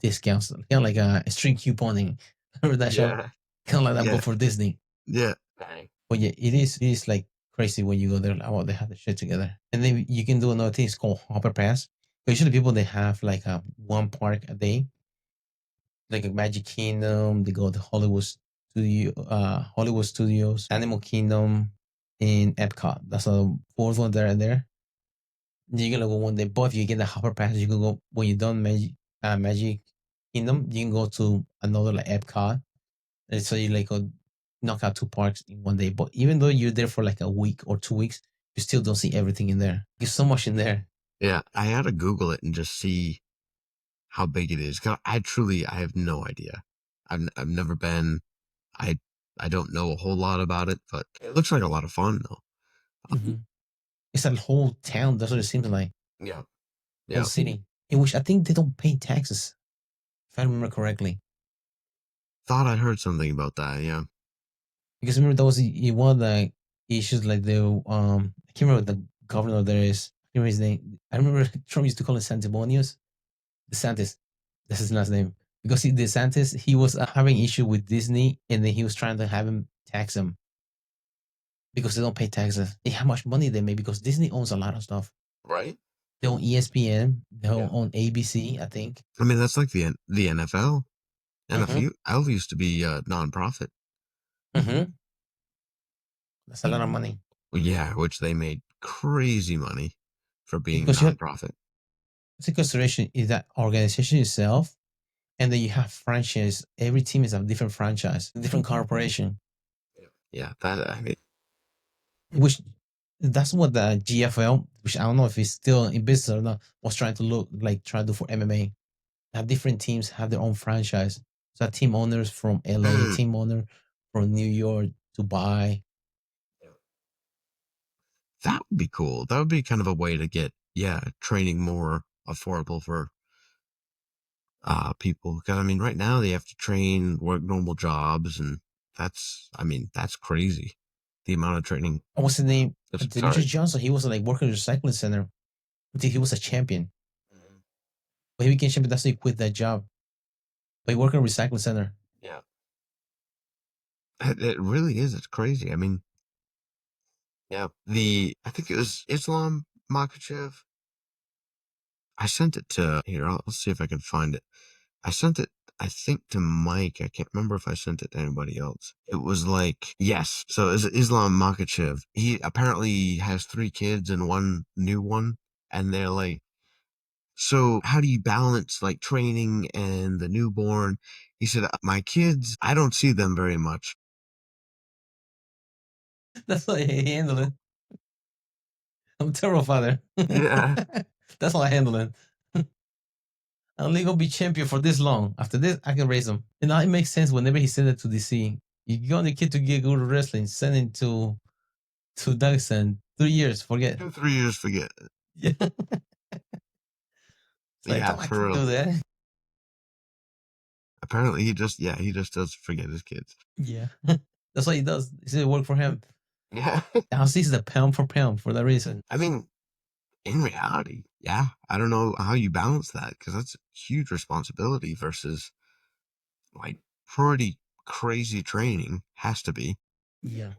discounts, kind of like a string couponing. Remember that show? yeah, Kind of like that, yeah, but for Disney. yeah. Dang. But yeah, it is like crazy when you go there. Like, oh, they have the shit together. And then you can do another thing. It's called Hopper Pass. But usually people they have like a one park a day, like a Magic Kingdom. They go to Hollywood Studios, Animal Kingdom, and Epcot. That's the fourth one there and there. You can go one day. But if you get the Hopper Pass, you can go when you're done Magic Kingdom. You can go to another like Epcot. And so you like go knock out two parks in one day. But even though you're there for like a week or 2 weeks, you still don't see everything in there. There's so much in there. Yeah, I had to Google it and just see how big it is. 'Cause I have no idea. I've never been. I I don't know a whole lot about it, but it looks like a lot of fun though. Mm-hmm. It's a whole town. That's what it seems like. Yeah, Whole yeah. city. In which I think they don't pay taxes, if I remember correctly. Thought I heard something about that. Yeah. Because remember that was one of the issues like I can't remember what the governor there is. I can't remember his name. I remember Trump used to call him Santimonious. DeSantis. That's his last name. Because DeSantis, he was having issue with Disney, and then he was trying to have him tax him because they don't pay taxes. And how much money they make because Disney owns a lot of stuff. Right. They own ESPN. They Yeah. own ABC, I think. I mean, that's like the NFL. Mm-hmm. NFL used to be a nonprofit. Mm-hmm. That's a lot of money. Well, yeah, which they made crazy money for being a Because you have nonprofit. the consideration is that organization itself, and then you have franchise. Every team is a different franchise, a different corporation. Yeah, that I mean, which that's what the GFL, which I don't know if it's still in business or not, was trying to look like try to do for MMA. Have different teams have their own franchise. So team owners from LA, mm, team owner from New York, Dubai. that would be cool. That would be kind of a way to get training more affordable for people. Because I mean, right now they have to train, work normal jobs, and that's crazy. The amount of training. What's the name? Sorry. Demetrius Johnson. He was like working at a recycling center until he was a champion. Mhm. But he became champion. That's why he quit that job. But he worked at a recycling center. Yeah, it really is. It's crazy. I mean, yeah. I think it was Islam Makachev. I sent it to here. I'll see if I can find it. I sent it, I think, to Mike. I can't remember if I sent it to anybody else. It was like, yes. So is Islam Makachev. He apparently has 3 kids and one new one. And they're like, so how do you balance like training and the newborn? He said, my kids, I don't see them very much. That's how he handled it. I'm a terrible father. Yeah. That's how I handle it. I'm only gonna be champion for this long. After this, I can raise him. And now it makes sense whenever he sent it to DC. You want the kid to get good at wrestling, send him to Dagestan. 3 years, forget. 2, 3 years, forget. Yeah. So I Yeah, thought I for can real. do that. Apparently he just does forget his kids. Yeah. That's what he does. He said it worked for him. Yeah. Now sees the pound for pound for that reason. I mean, in reality, yeah, I don't know how you balance that because that's a huge responsibility versus like pretty crazy training has to be. Yeah.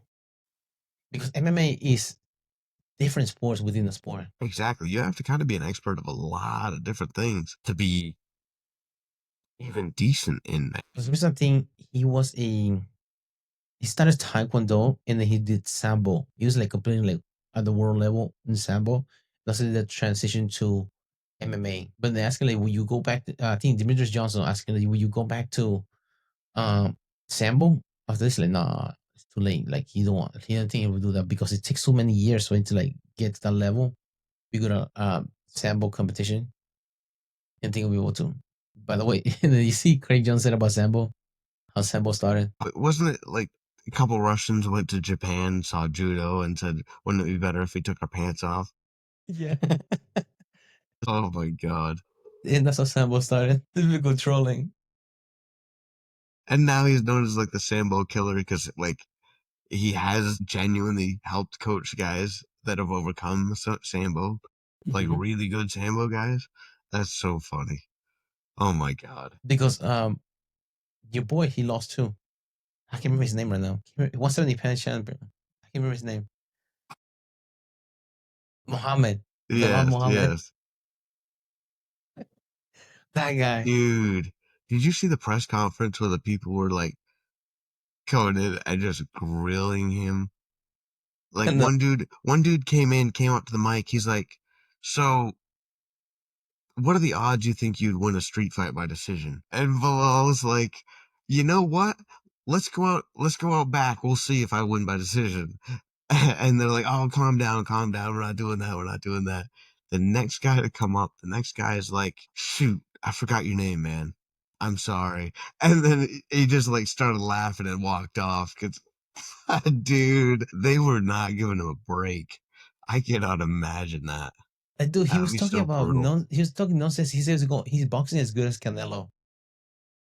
Because MMA is different sports within the sport. Exactly. You have to kind of be an expert of a lot of different things to be even decent in that. Because there's something he started Taekwondo and then he did Sambo. He was like completely like at the world level in Sambo. That's the transition to MMA. But they asking like, will you go back? I think Demetrius Johnson asking like, will you go back to Sambo after this? Like, nah, it's too late. Like he don't want. He don't think he will do that because it takes so many years for him to like get to that level. We go to Sambo competition and think we'll be able to. By the way, you see Craig Johnson said about Sambo, how Sambo started. But wasn't it like a couple Russians went to Japan, saw judo, and said, "Wouldn't it be better if we took our pants off?" Yeah. Oh my god! And that's how Sambo started. Typical trolling. And now he's known as like the Sambo killer because like he has genuinely helped coach guys that have overcome Sambo, like Mhm. really good Sambo guys. That's so funny. Oh my god. Because your boy he lost too. I can't remember his name right now. 170 pound champion. I can't remember his name. Mohammed. Belal Yes, Mohammed. yes. That guy. Dude, did you see the press conference where the people were like coming in and just grilling him? Like And one dude came up to the mic. He's like, "So, what are the odds you think you'd win a street fight by decision?" And Bilal was like, "You know what? Let's go out back. We'll see if I win by decision." And they're like, "Oh, calm down. We're not doing that. We're not doing that." The next guy to come up, the next guy is like, "Shoot, I forgot your name, man. I'm sorry." And then he just like started laughing and walked off because, dude, they were not giving him a break. I cannot imagine that. dude, he That would was be talking so about brutal. non. He was talking nonsense. He says he's boxing as good as Canelo,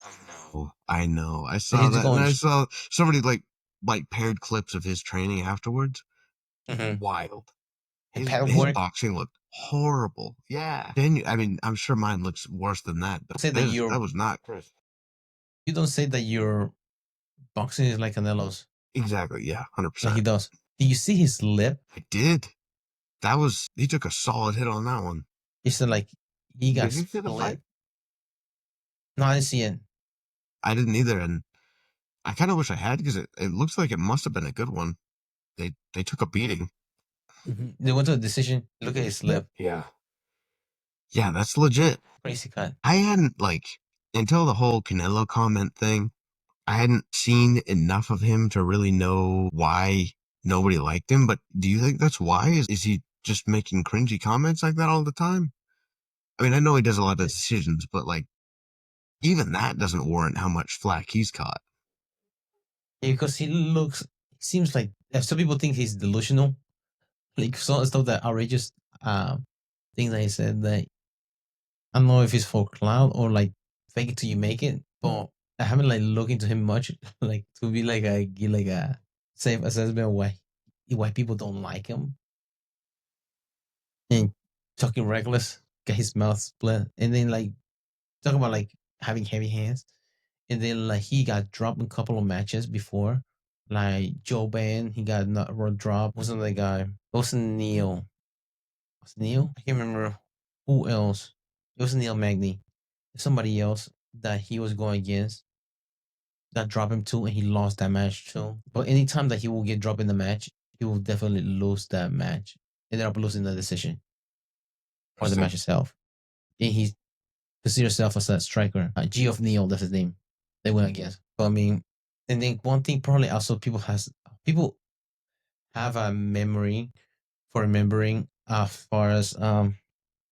I know. I know. I and saw he's that, and going. I saw somebody like paired clips of his training afterwards. Mhm. Wild. And His paddleboard. boxing looked horrible. Yeah. I mean, I'm sure mine looks worse than that, but Say that that was not Chris. you don't say that your boxing is like Canelo's, Exactly. Yeah. like 100%. he does. Do you see his lip? I did. He took a solid hit on that one. He said like he got Did you see the fight? split. No, I didn't see it. I didn't either. And I kind of wish I had because it looks like it must have been a good one. They took a beating. They went to a decision. Look at his lip. Yeah. Yeah. That's legit. Crazy cut. I hadn't like until the whole Canelo comment thing. I hadn't seen enough of him to really know why nobody liked him. But do you think that's why? Is he just making cringy comments like that all the time? I mean, I know he does a lot of decisions, but like even that doesn't warrant how much flack he's caught. Because he seems like some people think he's delusional. Like some stuff that outrageous things that he said that I don't know if it's for cloud or like fake it till you make it. But I haven't like looked into him much, like to be like a give like a safe assessment of why people don't like him and talking reckless, get his mouth split, and then like talking about like having heavy hands, and then like he got dropped in a couple of matches before, like Joe Ban, he got not dropped. Wasn't the guy? It wasn't Neil. Was it Neil? I can't remember who else. It was Neil Magny. Somebody else that he was going against that dropped him too, and he lost that match too. But anytime that he will get dropped in the match, he will definitely lose that match. Ended up losing the decision or the Interesting. match itself. And he considers himself as a striker. G of Neil, that's his name. They went against. But I mean, and then one thing probably also people have a memory for remembering as far as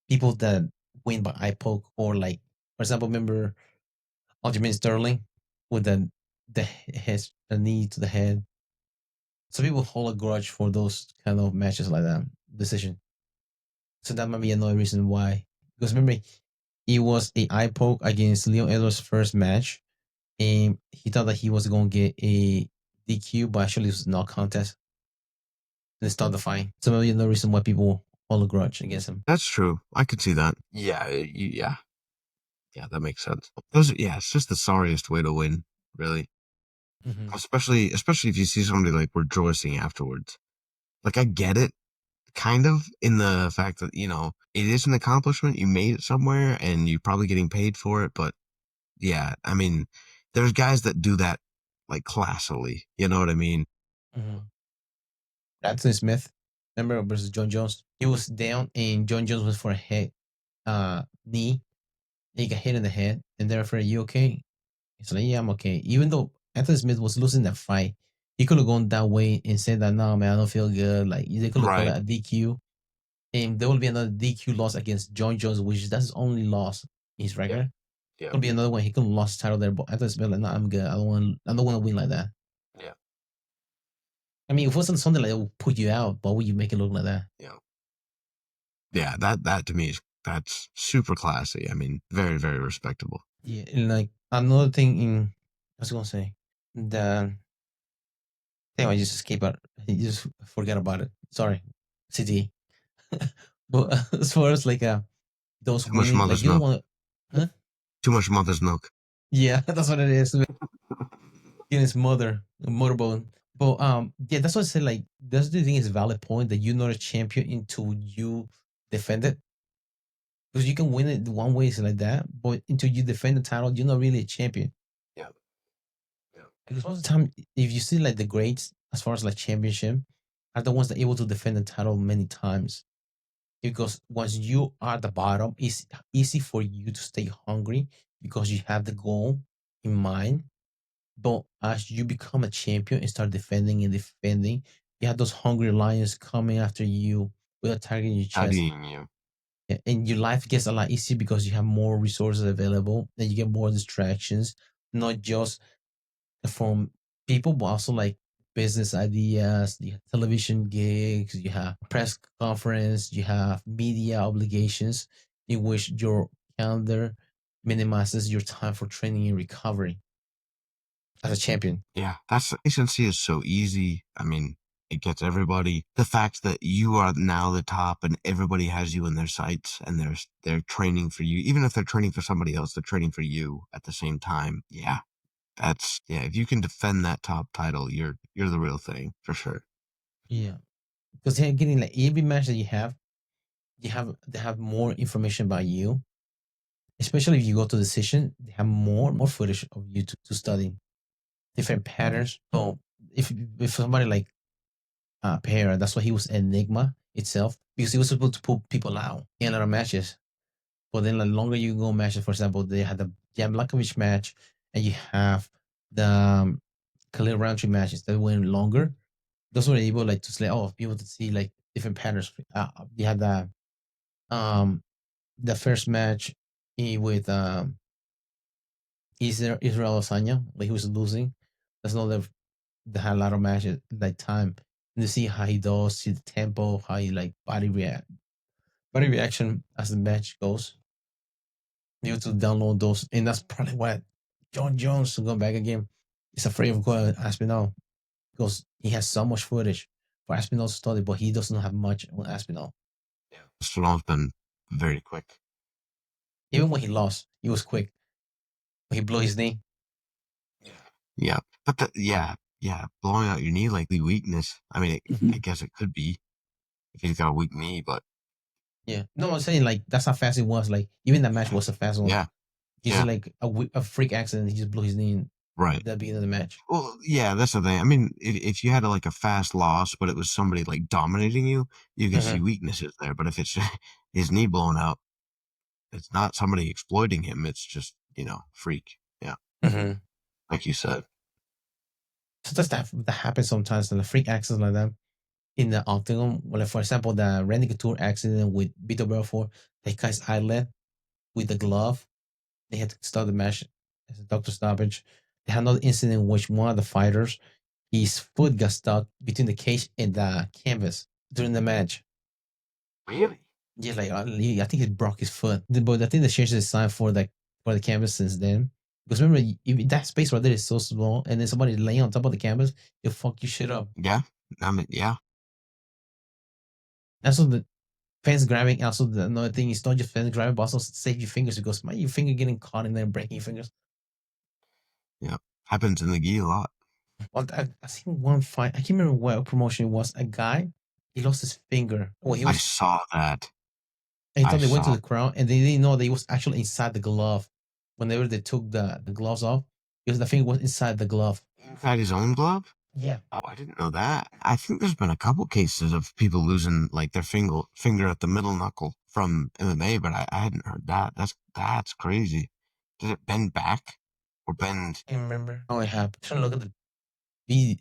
people that win by eye poke or like for example, remember Aljamain Sterling with the knee to the head. Some people hold a grudge for those kind of matches like that decision. So that might be another reason why. Because remember, it was a eye poke against Leon Edwards' first match, and he thought that he was going to get a DQ, but actually it was no contest. They start the fight. So maybe another reason why people hold a grudge against him. That's true. I could see that. Yeah, yeah, that makes sense. Those, yeah, it's just the sorriest way to win, really. Mm-hmm. Especially if you see somebody like rejoicing afterwards. Like I get it, kind of, in the fact that it is an accomplishment. You made it somewhere, and you're probably getting paid for it. But yeah, I mean, there's guys that do that like classily. You know what I mean? Mm-hmm. Anthony Smith, remember versus John Jones? He was down, and John Jones was for a head, knee. He got hit in the head, and therefore, you okay? He's like, yeah, I'm okay. Even though Anthony Smith was losing that fight, he could have gone that way and said that, no, man, I don't feel good. Like, they could have called Right. it a DQ. And there will be another DQ loss against John Jones, which that's his only loss in his Yeah. record. Yeah. Could be another one. He could have lost his title there, but Anthony Smith, like, no, I'm good. I don't want to win like that. Yeah. I mean, if it wasn't something like that would put you out, why would you make it look like that? Yeah. Yeah. That to me that's super classy. I mean, very, very respectable. Yeah, and like another thing I was gonna say, the damn, I just escaped it. I just forget about it. Sorry, CT. But as far as like those Too much winning, like mother's you don't milk. want, huh? Too much mother's milk. Yeah, that's what it is. In his motorbone. But yeah, that's what I said. Like, that's the thing is a valid point that you're not a champion until you defend it. Because you can win it one way, it's like that, but until you defend the title, you're not really a champion. Yeah. Yeah. Because most of the time, if you see like the greats, as far as like championship, are the ones that are able to defend the title many times. Because once you are at the bottom, it's easy for you to stay hungry because you have the goal in mind. But as you become a champion and start defending and defending, you have those hungry lions coming after you with a target in your chest. Studying you. Yeah, and your life gets a lot easier because you have more resources available and you get more distractions, not just from people, but also like business ideas, you have television gigs, you have press conference, you have media obligations in which your calendar minimizes your time for training and recovery as a champion. Yeah, that's agency is so easy. I mean, it gets everybody. The fact that you are now the top and everybody has you in their sights and they're training for you, even if they're training for somebody else, they're training for you at the same time. Yeah, yeah. If you can defend that top title, you're the real thing for sure. Yeah, because they're getting like every match that they have more information about you. Especially if you go to decision, they have more footage of you to study different patterns. So if somebody like Pereira, that's why he was Enigma itself because he was supposed to put people out in a lot of matches. But then the longer you go matches, for example, they had the Jan Blakovic match, and you have the Khalil Roundtree matches that went longer, those were able like to say, oh, be able to see like different patterns. You had the first match with Israel Asanya, like he was losing. That's another that had a lot of matches like time. And to see how he does, see the tempo, how he like body reaction as the match goes. You have to download those, and that's probably why John Jones to go back again is afraid of going Aspinall because he has so much footage for Aspinall to study, but he doesn't have much on Aspinall. Yeah. Stallon's been very quick. Even when he lost, he was quick. When he blew his knee. Yeah, but yeah, blowing out your knee like the weakness. I mean, I Mhm. guess it could be if he's got a weak knee, but Yeah. No, I'm saying like that's how fast it was. Like even that match was a fast one. yeah, He's yeah, like a freak accident. He just blew his knee in right. at the beginning of the match. Well, yeah, that's the thing. I mean, if you had like a fast loss, but it was somebody like dominating you, you could see Mhm. weaknesses there. But if it's his knee blown out, it's not somebody exploiting him. It's just freak. Yeah, Mhm. like you said. So that's that happens sometimes. The freak accidents like that in the octagon. Well, like, for example, the Randy Couture accident with Vitor Belfort, that guy's eyelid with the glove. They had to stop the match as a doctor stoppage. They had another incident in which one of the fighters, his foot got stuck between the cage and the canvas during the match. Really? Yeah, like I think he broke his foot, but I think they changed the design for the canvas since then. Because remember, if that space right there is so small, and then somebody laying on top of the canvas, it'll fuck your shit up. Yeah. I mean, yeah, Also, the fence grabbing. Also, the another thing is not just fence grabbing, but also save your fingers because man, your finger getting caught in there and breaking your fingers. yeah. Happens in the gi a lot. Well, I seen one fight. I can't remember what promotion it was. A guy, he lost his finger. Well, he I was. saw that. I I thought they went to saw the crowd and they didn't know that he was actually inside the glove. Whenever they took the gloves off, because the finger was inside the glove. inside his own glove. Yeah. Oh, I didn't know that. I think there's been a couple cases of people losing like their finger at the middle knuckle from MMA, but I hadn't heard that. That's crazy. Did it bend back or bend? I remember. Oh, I have. Trying to look at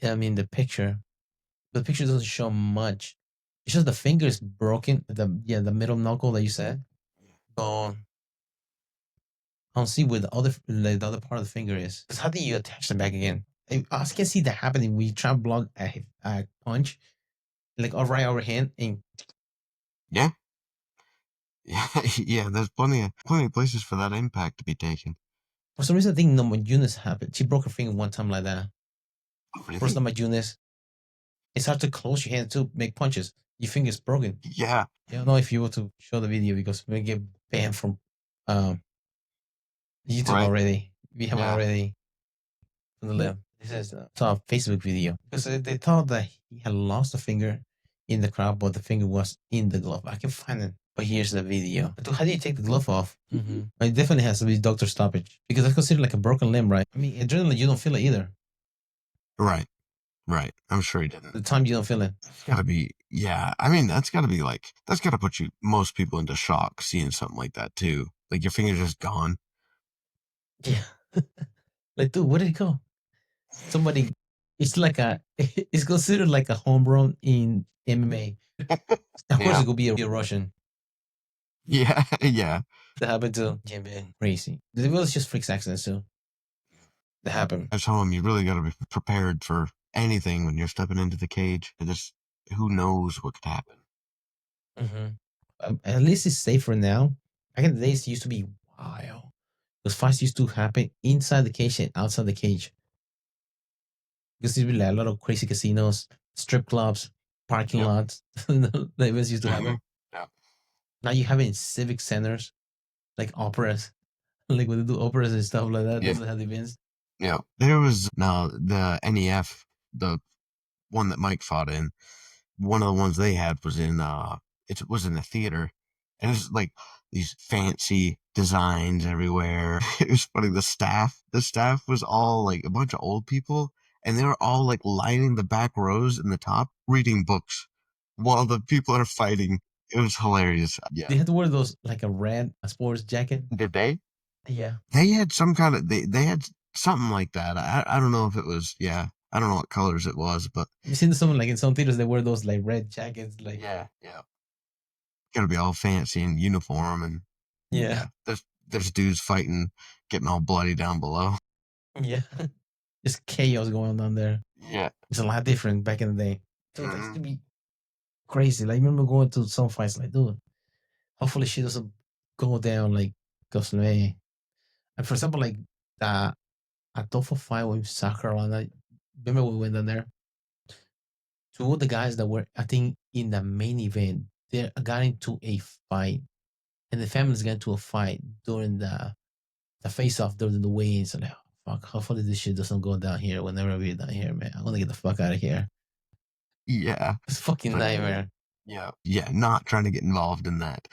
I mean, the picture. The picture doesn't show much. It's just the finger is broken. The middle knuckle that you said. So I don't see where the other part of the finger is. Because how do you attach them back again? I can see that happening. We try to block a punch, like right overhand, and Yeah, yeah, yeah. There's plenty of places for that impact to be taken. for some reason I think Norma Eunice happened. She broke her finger one time like that. Oh, First really? time at Eunice, it's hard to close your hand to make punches. Your finger's broken. Yeah. I don't know if you were to show the video because we get banned from um YouTube Right. already. We have Yeah. already on the left. This is a Facebook video because they thought that he had lost a finger in the crowd, but the finger was in the glove. I can find it. But here's the video. How do you take the glove off? It definitely has to be doctor stoppage because that's considered like a broken limb, right? I mean, adrenaline, you don't feel it either. Right. Right. I'm sure he didn't. The time you don't feel it. It's gotta be. Yeah. I mean, that's gotta put most people into shock seeing something like that too. Like your finger's just gone. Yeah. Like, dude, where did it go? Somebody, it's like it's considered like a home run in MMA. Of course, Yeah. it could be a Russian. Yeah. Yeah. That happened to Jim Ben. Crazy. It was just freak accidents too. That happened. I tell him you really got to be prepared for anything when you're stepping into the cage. It just who knows what could happen. Hmm. At least it's safer now. Back in the days, it used to be wild. Those fights used to happen inside the cage and outside the cage. Because there'd be like a lot of crazy casinos, strip clubs, parking Yep. lots. The events used to Hmm. happen. Yeah. Now you have it in civic centers, like operas, like when they do operas and stuff like that. Yeah. Those have events. Yeah. There was now the NEF, the one that Mike fought in. One of the ones they had was in it was in a theater, and it's like these fancy designs everywhere. It was funny. The staff was all like a bunch of old people, and they were all like lining the back rows in the top reading books while the people are fighting. It was hilarious. Yeah. They had to wear those like a red sports jacket. Did they? Yeah. They had some kind of they had something like that. I don't know if it was, yeah, I don't know what colors it was, but You seen someone like in some theaters they wear those like red jackets, like yeah, gotta be all fancy and uniform, and yeah, yeah, there's dudes fighting, getting all bloody down below. yeah, just chaos going on there. Yeah. It's a lot different back in the day. Dude, that used Hmm. to be crazy. Like I remember going to some fights, like dude, hopefully she doesn't go down like Gosling. And for example, like the Adolfo fight with South Carolina. Remember we went down there? Two of the guys that were, I think, in the main event, they got into a fight, and the families got into a fight during the face off during the weigh-ins. So like, oh, fuck, hopefully this shit doesn't go down here whenever we're down here, man. I want to get the fuck out of here. Yeah, It's a fucking but nightmare. yeah, not trying to get involved in that.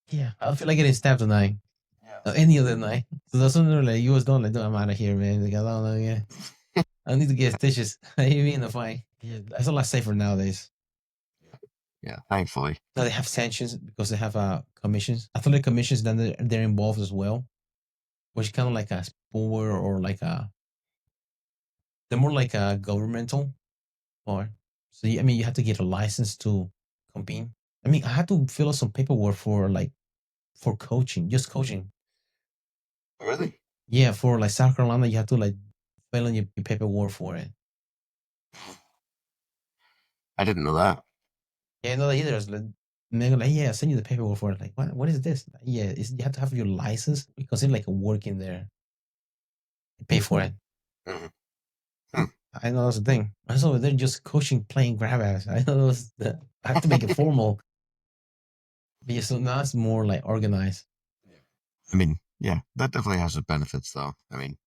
Yeah, I feel like getting stabbed tonight. Yeah. Any other night. So that's when like you was done, like, dude, I'm out of here, man. Like, I don't know, yeah. I need to get stitches. I ain't in the fight. Yeah, that's a lot safer nowadays. Yeah, thankfully. Now they have sanctions because they have commissions. I thought the commissions then they're involved as well, which kind of like a sport or like a they're more like a governmental or so. I mean, you have to get a license to compete. I mean, I had to fill out some paperwork for like for coaching, just coaching. Really? Yeah, for like South Carolina, you have to like fill in your paperwork for it. I didn't know that. Yeah, no, either. It's like, and they're like, yeah, I'll send you the paperwork for it. Like, what is this? Yeah, you have to have your license because it's like a work in there. You pay for it. Mhm. Hmm. I know that's the thing. I saw they're just coaching, playing grab ass. I know that's the. I have to make it formal. But yeah, so now it's more like organized. I mean, yeah, that definitely has its benefits, though. I mean,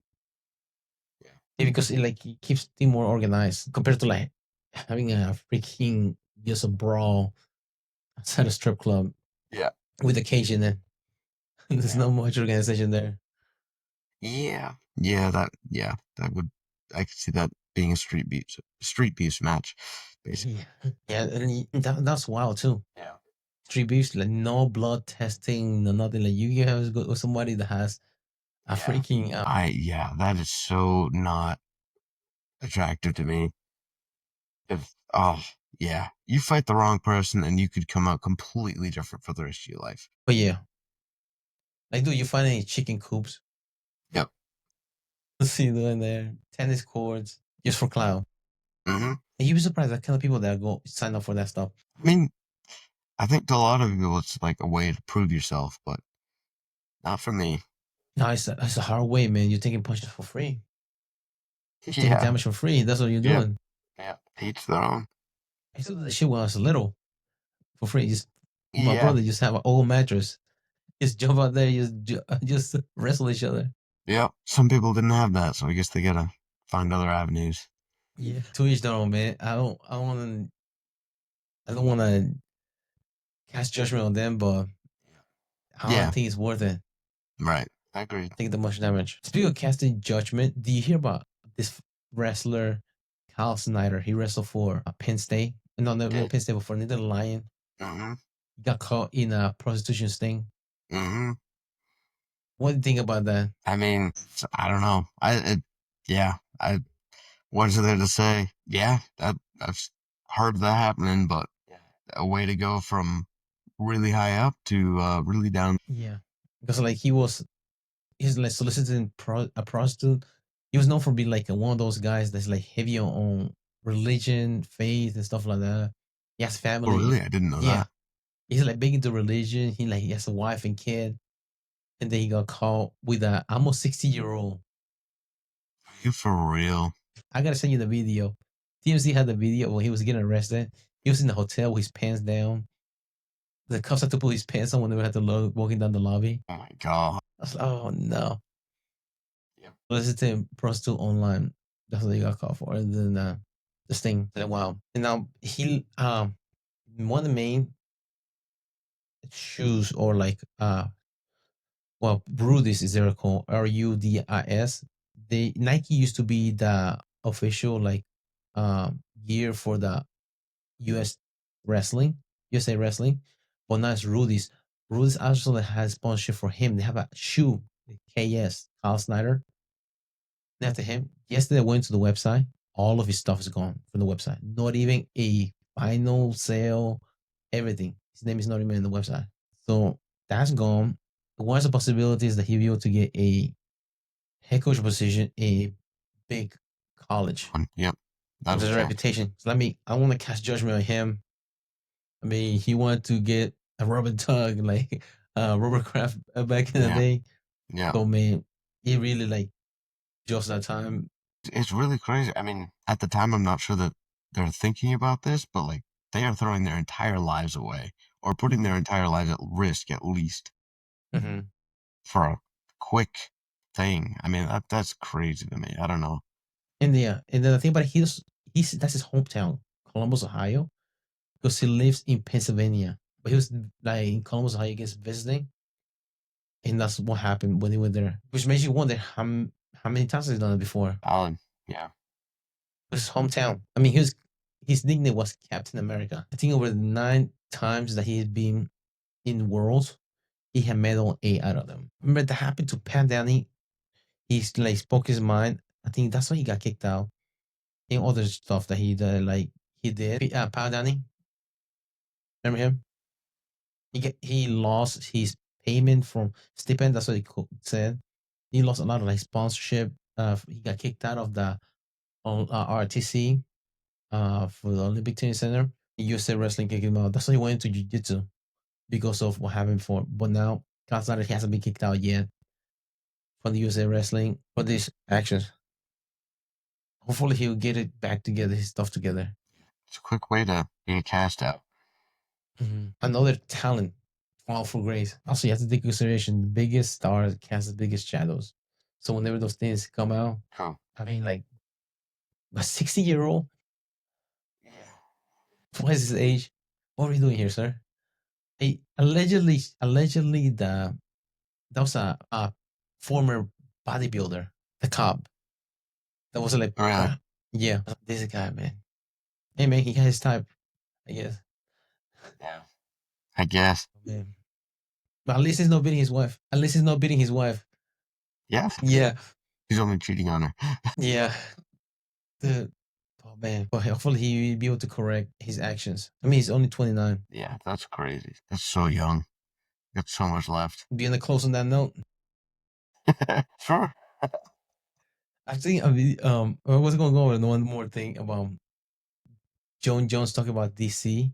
yeah, Yeah, because it keeps the team more organized compared to like having a freaking just a brawl outside a strip club yeah, with a cage in it. There's yeah, not much organization there. yeah, that would, I could see that being a street beefs match, basically. Yeah, yeah, and that's wild too. Yeah, Street beefs, like no blood testing, no nothing. Like you can have go with somebody that has a yeah. freaking Yeah, that is so not attractive to me. If, oh, yeah, you fight the wrong person and you could come out completely different for the rest of your life. but yeah, like do you find any chicken coops? Yep. Let's see doing there. Tennis courts, just for cloud. Hmm. And you'd be surprised the kind of people that go sign up for that stuff. I mean, I think to a lot of people it's like a way to prove yourself, but not for me. No, it's a hard way, man. You're taking punches for free. You're taking Yeah, damage for free. That's what you're yeah, doing. yeah. Each their own. I used to do that shit when I was little for free. Just my Yeah, brother just have an old mattress. Just jump out there, just wrestle each other. yeah. Some people didn't have that, so I guess they gotta find other avenues. Yeah. To each their own, man. I don't wanna cast judgment on them, but I don't Yeah, think it's worth it. right. I agree. Take the much damage. Speaking of casting judgment, do you hear about this wrestler, Kyle Snyder? He wrestled for Penn State. No, no Did. Penn State, but for Nether Lion. Mm-hmm. He got caught in a prostitution sting. Mm-hmm. What do you think about that? I mean, I don't know. Yeah. What is there to say? Yeah, I've heard that happening, but a way to go from really high up to really down. Yeah, because like he's like soliciting a prostitute. He was known for being like one of those guys that's like heavy on religion, faith, and stuff like that. He has Oh, family. really? I didn't know Yeah, that. he's like big into religion. He has a wife and kid, and then he got caught with a almost 60-year-old. You for real? I gotta send you the video. TMZ had the video when he was getting arrested. He was in the hotel with his pants down. The cops had to pull his pants on when they had to walking down the lobby. Oh my god. I was like, oh no. Yep. Soliciting prostitute online. That's what he got caught for. And then this thing. Wow. And now he one of the main shoes or like well Rudis is there called RUDIS. The Nike used to be the official like gear for the US wrestling, USA wrestling. But now it's Rudy's. Rudy's actually has sponsorship for him. They have a shoe, KS, Kyle Snyder. After him, yesterday I went to the website. All of his stuff is gone from the website. Not even a final sale. Everything. His name is not even in the website. So that's gone. What's the possibilities that he'll be able to get a head coach position in a big college? Yep. That's There's a a chance. reputation. So I want to cast judgment on him. I mean, he wanted to get a rubber tug like Robert Kraft back in the Yeah. day. Yeah. So man, he really like just that time. It's really crazy. I mean, at the time, I'm not sure that they're thinking about this, but like they are throwing their entire lives away or putting their entire lives at risk, at least Mm-hmm. for a quick thing. I mean, that's crazy to me. I don't know. And then the thing about it, he's that's his hometown, Columbus, Ohio, because he lives in Pennsylvania. But he was like in Columbus, Ohio, against visiting, and that's what happened when he went there. Which makes you wonder how many times he's done it before. Alan, yeah. His hometown. I mean, his nickname was Captain America. I think over the 9 times that he's been in worlds, he had medal 8 out of them. Remember that happened to Pat Downey. He's like spoke his mind. I think that's why he got kicked out. And other stuff that he did. Pat Downey, remember him? He lost his payment from stipend. That's what he said. He lost a lot of like sponsorship. He got kicked out of the RTC for the Olympic Training Center. USA Wrestling kicked him out. That's why he went into Jiu-Jitsu because of what happened before. But now, Snyder, he hasn't been kicked out yet from the USA Wrestling for these actions. Hopefully, he'll get it back together, his stuff together. It's a quick way to get cast out. Another talent, all for Grace. Also, you have to take consideration the biggest stars cast the biggest shadows. So whenever those things come out, Cool. I mean, like a 60-year-old, twice his age. What are we doing here, sir? Allegedly, that was a former bodybuilder, the cop. That was like, Really? yeah, this guy, man. Hey, man, he has his type, I guess. Yeah. I guess. Man. But at least he's not beating his wife. At least he's not beating his wife. Yeah. Yeah, He's only cheating on her. yeah. The oh man, but hopefully he will be able to correct his actions. I mean, he's only 29. Yeah, that's crazy. That's so young. Got so much left. Being a close on that note, Sure. I think I was going to go over one more thing about John Jones talking about DC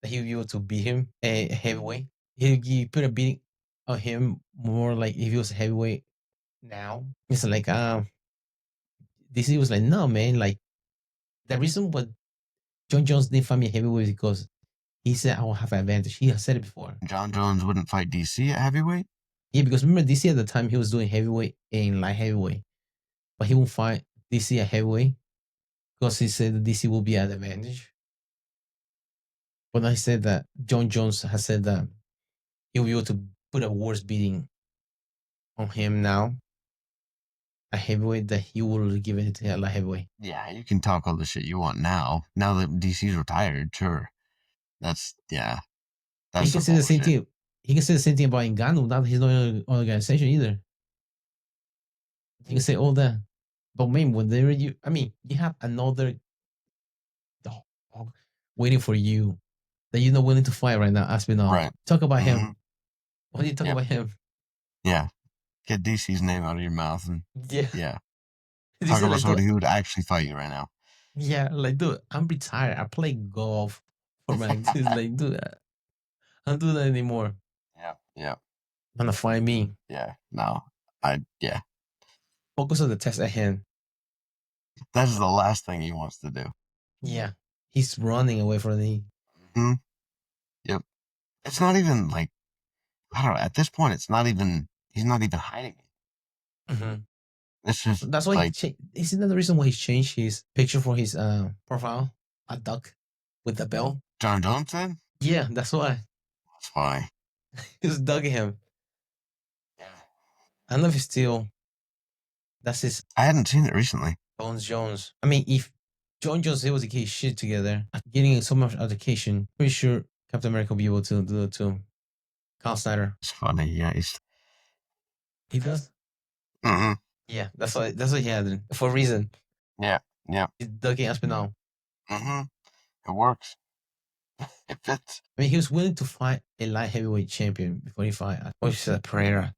that he'll be able to beat him a heavyweight. He put a beating on him more like if he was a heavyweight now. It's like DC was like, no man, like the reason why John Jones didn't find me a heavyweight is because he said I will have an advantage. He has said it before. John Jones wouldn't fight DC at heavyweight? Yeah, because remember DC at the time he was doing heavyweight and light heavyweight, but he won't fight DC at heavyweight because he said that DC will be at advantage. But I said that John Jones has said that he'll be able to put a worse beating on him now at heavyweight that he will give it to light heavyweight. Yeah, you can talk all the shit you want now. Now that DC's retired, sure. Yeah, He that's can some say the same bullshit. thing. He can say the same thing about Ngannou. Now that he's not in an organization either. He can say all that. But man, whenever you have another dog waiting for you that you're not willing to fight right now, Aspinall. Right. Talk about Mm-hmm. him. What do you talk Yep. about him? Yeah. Get DC's name out of your mouth and Yeah. yeah. He Talk said about like, somebody dude, who would actually fight you right now. yeah, like, dude, I'm retired. I play golf for my He's like, dude, I don't do that anymore. Yeah. Yeah. Wanna find me. Yeah. No. Yeah. Focus on the test at hand. That is the last thing he wants to do. Yeah. He's running away from me. Hmm. Yep. It's not even like, I don't know. At this point, he's not even hiding it. Mm-hmm. It's just That's why like, isn't that the reason why he changed his picture for his profile? A duck with the bell. John Jones said? Yeah, that's why. That's funny. He's dugging him. Yeah. I don't know if he's still that's his I hadn't seen it recently. Bones Jones. I mean, if John Jones able to get his shit together, getting so much education, pretty sure Captain America will be able to do it too. Carl Snyder. It's funny. Yeah. He does? Mhm. Yeah, that's what he had for a reason. Yeah, yeah. He's ducking Aspinall. Mm-hmm. It works. It fits. I mean, he was willing to fight a light heavyweight champion before he fought, what you said, Pereira.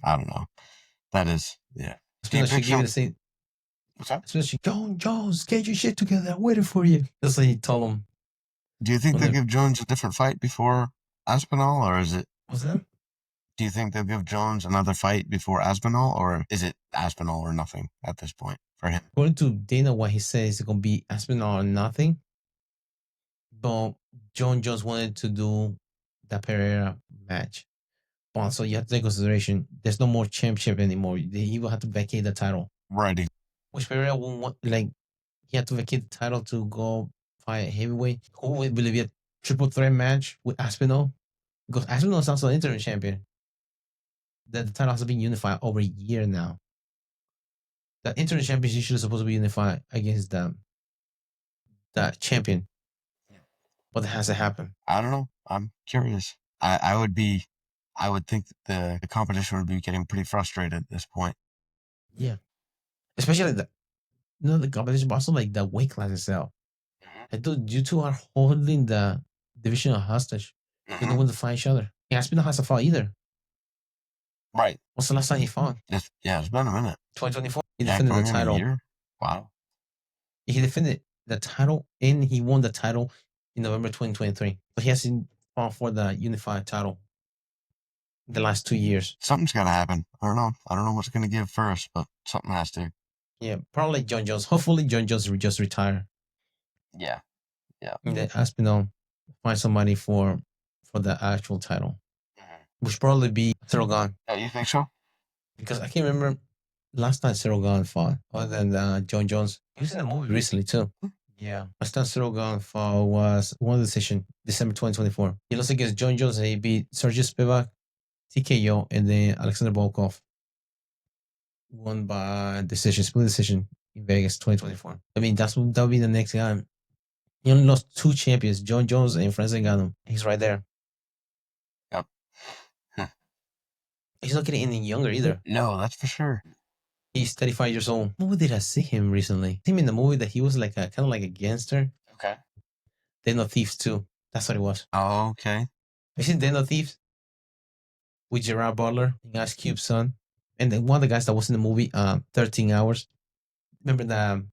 I don't know. That is, yeah. Do you Aspinall should give picture? you the same. What's that? Aspinall should, Jones, get your shit together. I'm waiting for you. That's what he told him. Do you think When they'll the, give Jones a different fight before Aspinall, or is it? what's that? Do you think they'll give Jones another fight before Aspinall, or is it Aspinall or nothing at this point for him? According to Dana, what he says is going to be Aspinall or nothing. But John Jones wanted to do the Pereira match. But also, you have to take consideration there's no more championship anymore. He will have to vacate the title. Righty. Which Pereira won't want, like, he had to vacate the title to go fight heavyweight. Who would believe a triple threat match with Aspinall? Because Aspinall is also an interim champion. The title has been unified over a year now. The interim champion is usually supposed to be unified against the champion, but it hasn't happened. I don't know. I'm curious. I would be. I would think that the competition would be getting pretty frustrated at this point. Yeah, especially the competition, but also like the weight class itself. I thought you two are holding the division hostage. They don't want to fight each other. Yeah, Aspinall hasn't fought either. Right. What's the last time he fought? It's been a minute. 2024. He Yeah, defended the going in a title. year. Wow. He defended the title and he won the title in November 2023. But he hasn't fought for the unified title the last 2 years. Something's got to happen. I don't know. I don't know what's going to give first, but something has to. Yeah, probably John Jones. Hopefully, John Jones will just retire. Yeah. Yeah. And then Aspinall find somebody for the actual title, which probably be Cyril Gahn. Yeah, you think so? Because I can't remember last time Cyril Gahn fought other than John Jones. He was in a movie recently too. Yeah. Last time Cyril Gahn fought was one decision, December 2024. He lost against John Jones and he beat Sergey Spivak, TKO, and then Alexander Volkov won by decision, split decision in Vegas 2024. I mean, that'll be the next guy. He only lost two champions, John Jones and Francis Ngannou. He's right there. Yep. He's not getting any younger either. No, that's for sure. He's 35 years old. What did I see him recently? Him in the movie that he was like a kind of like a gangster. Okay. Den of Thieves 2. That's what it was. Oh, okay. Have you seen Den of Thieves? With Gerard Butler and Ice Cube's son. And then one of the guys that was in the movie, 13 Hours. Remember the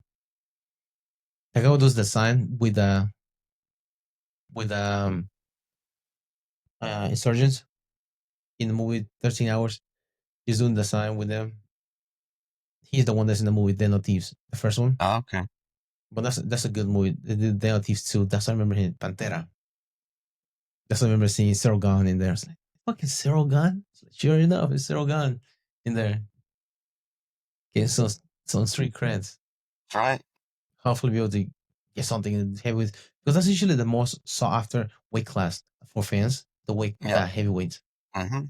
guy who does the sign with insurgents in the movie 13 Hours? He's doing the sign with them. He's the one that's in the movie Den of Thieves, the first one. Oh, okay. But that's a good movie. The Den of Thieves 2. That's what I remember him. Pantera. That's what I remember seeing Cyril Gahn in there. It's like, fucking Cyril Gahn? Like, sure enough, it's Cyril Gahn in there. Getting some street creds. That's right. Hopefully be able to get something in heavyweight. Because that's usually the most sought after weight class for fans. The heavyweight. Mm-hmm.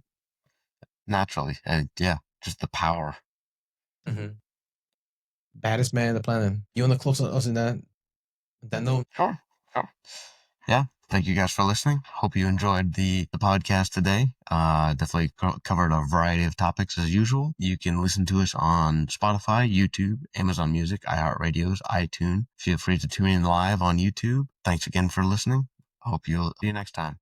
Naturally. Yeah. Just the power. Mm-hmm. Baddest man on the planet. You want to close us in that note? Sure. Yeah. Thank you guys for listening. Hope you enjoyed the podcast today. Definitely covered a variety of topics as usual. You can listen to us on Spotify, YouTube, Amazon Music, iHeartRadios, iTunes. Feel free to tune in live on YouTube. Thanks again for listening. Hope you'll see you next time.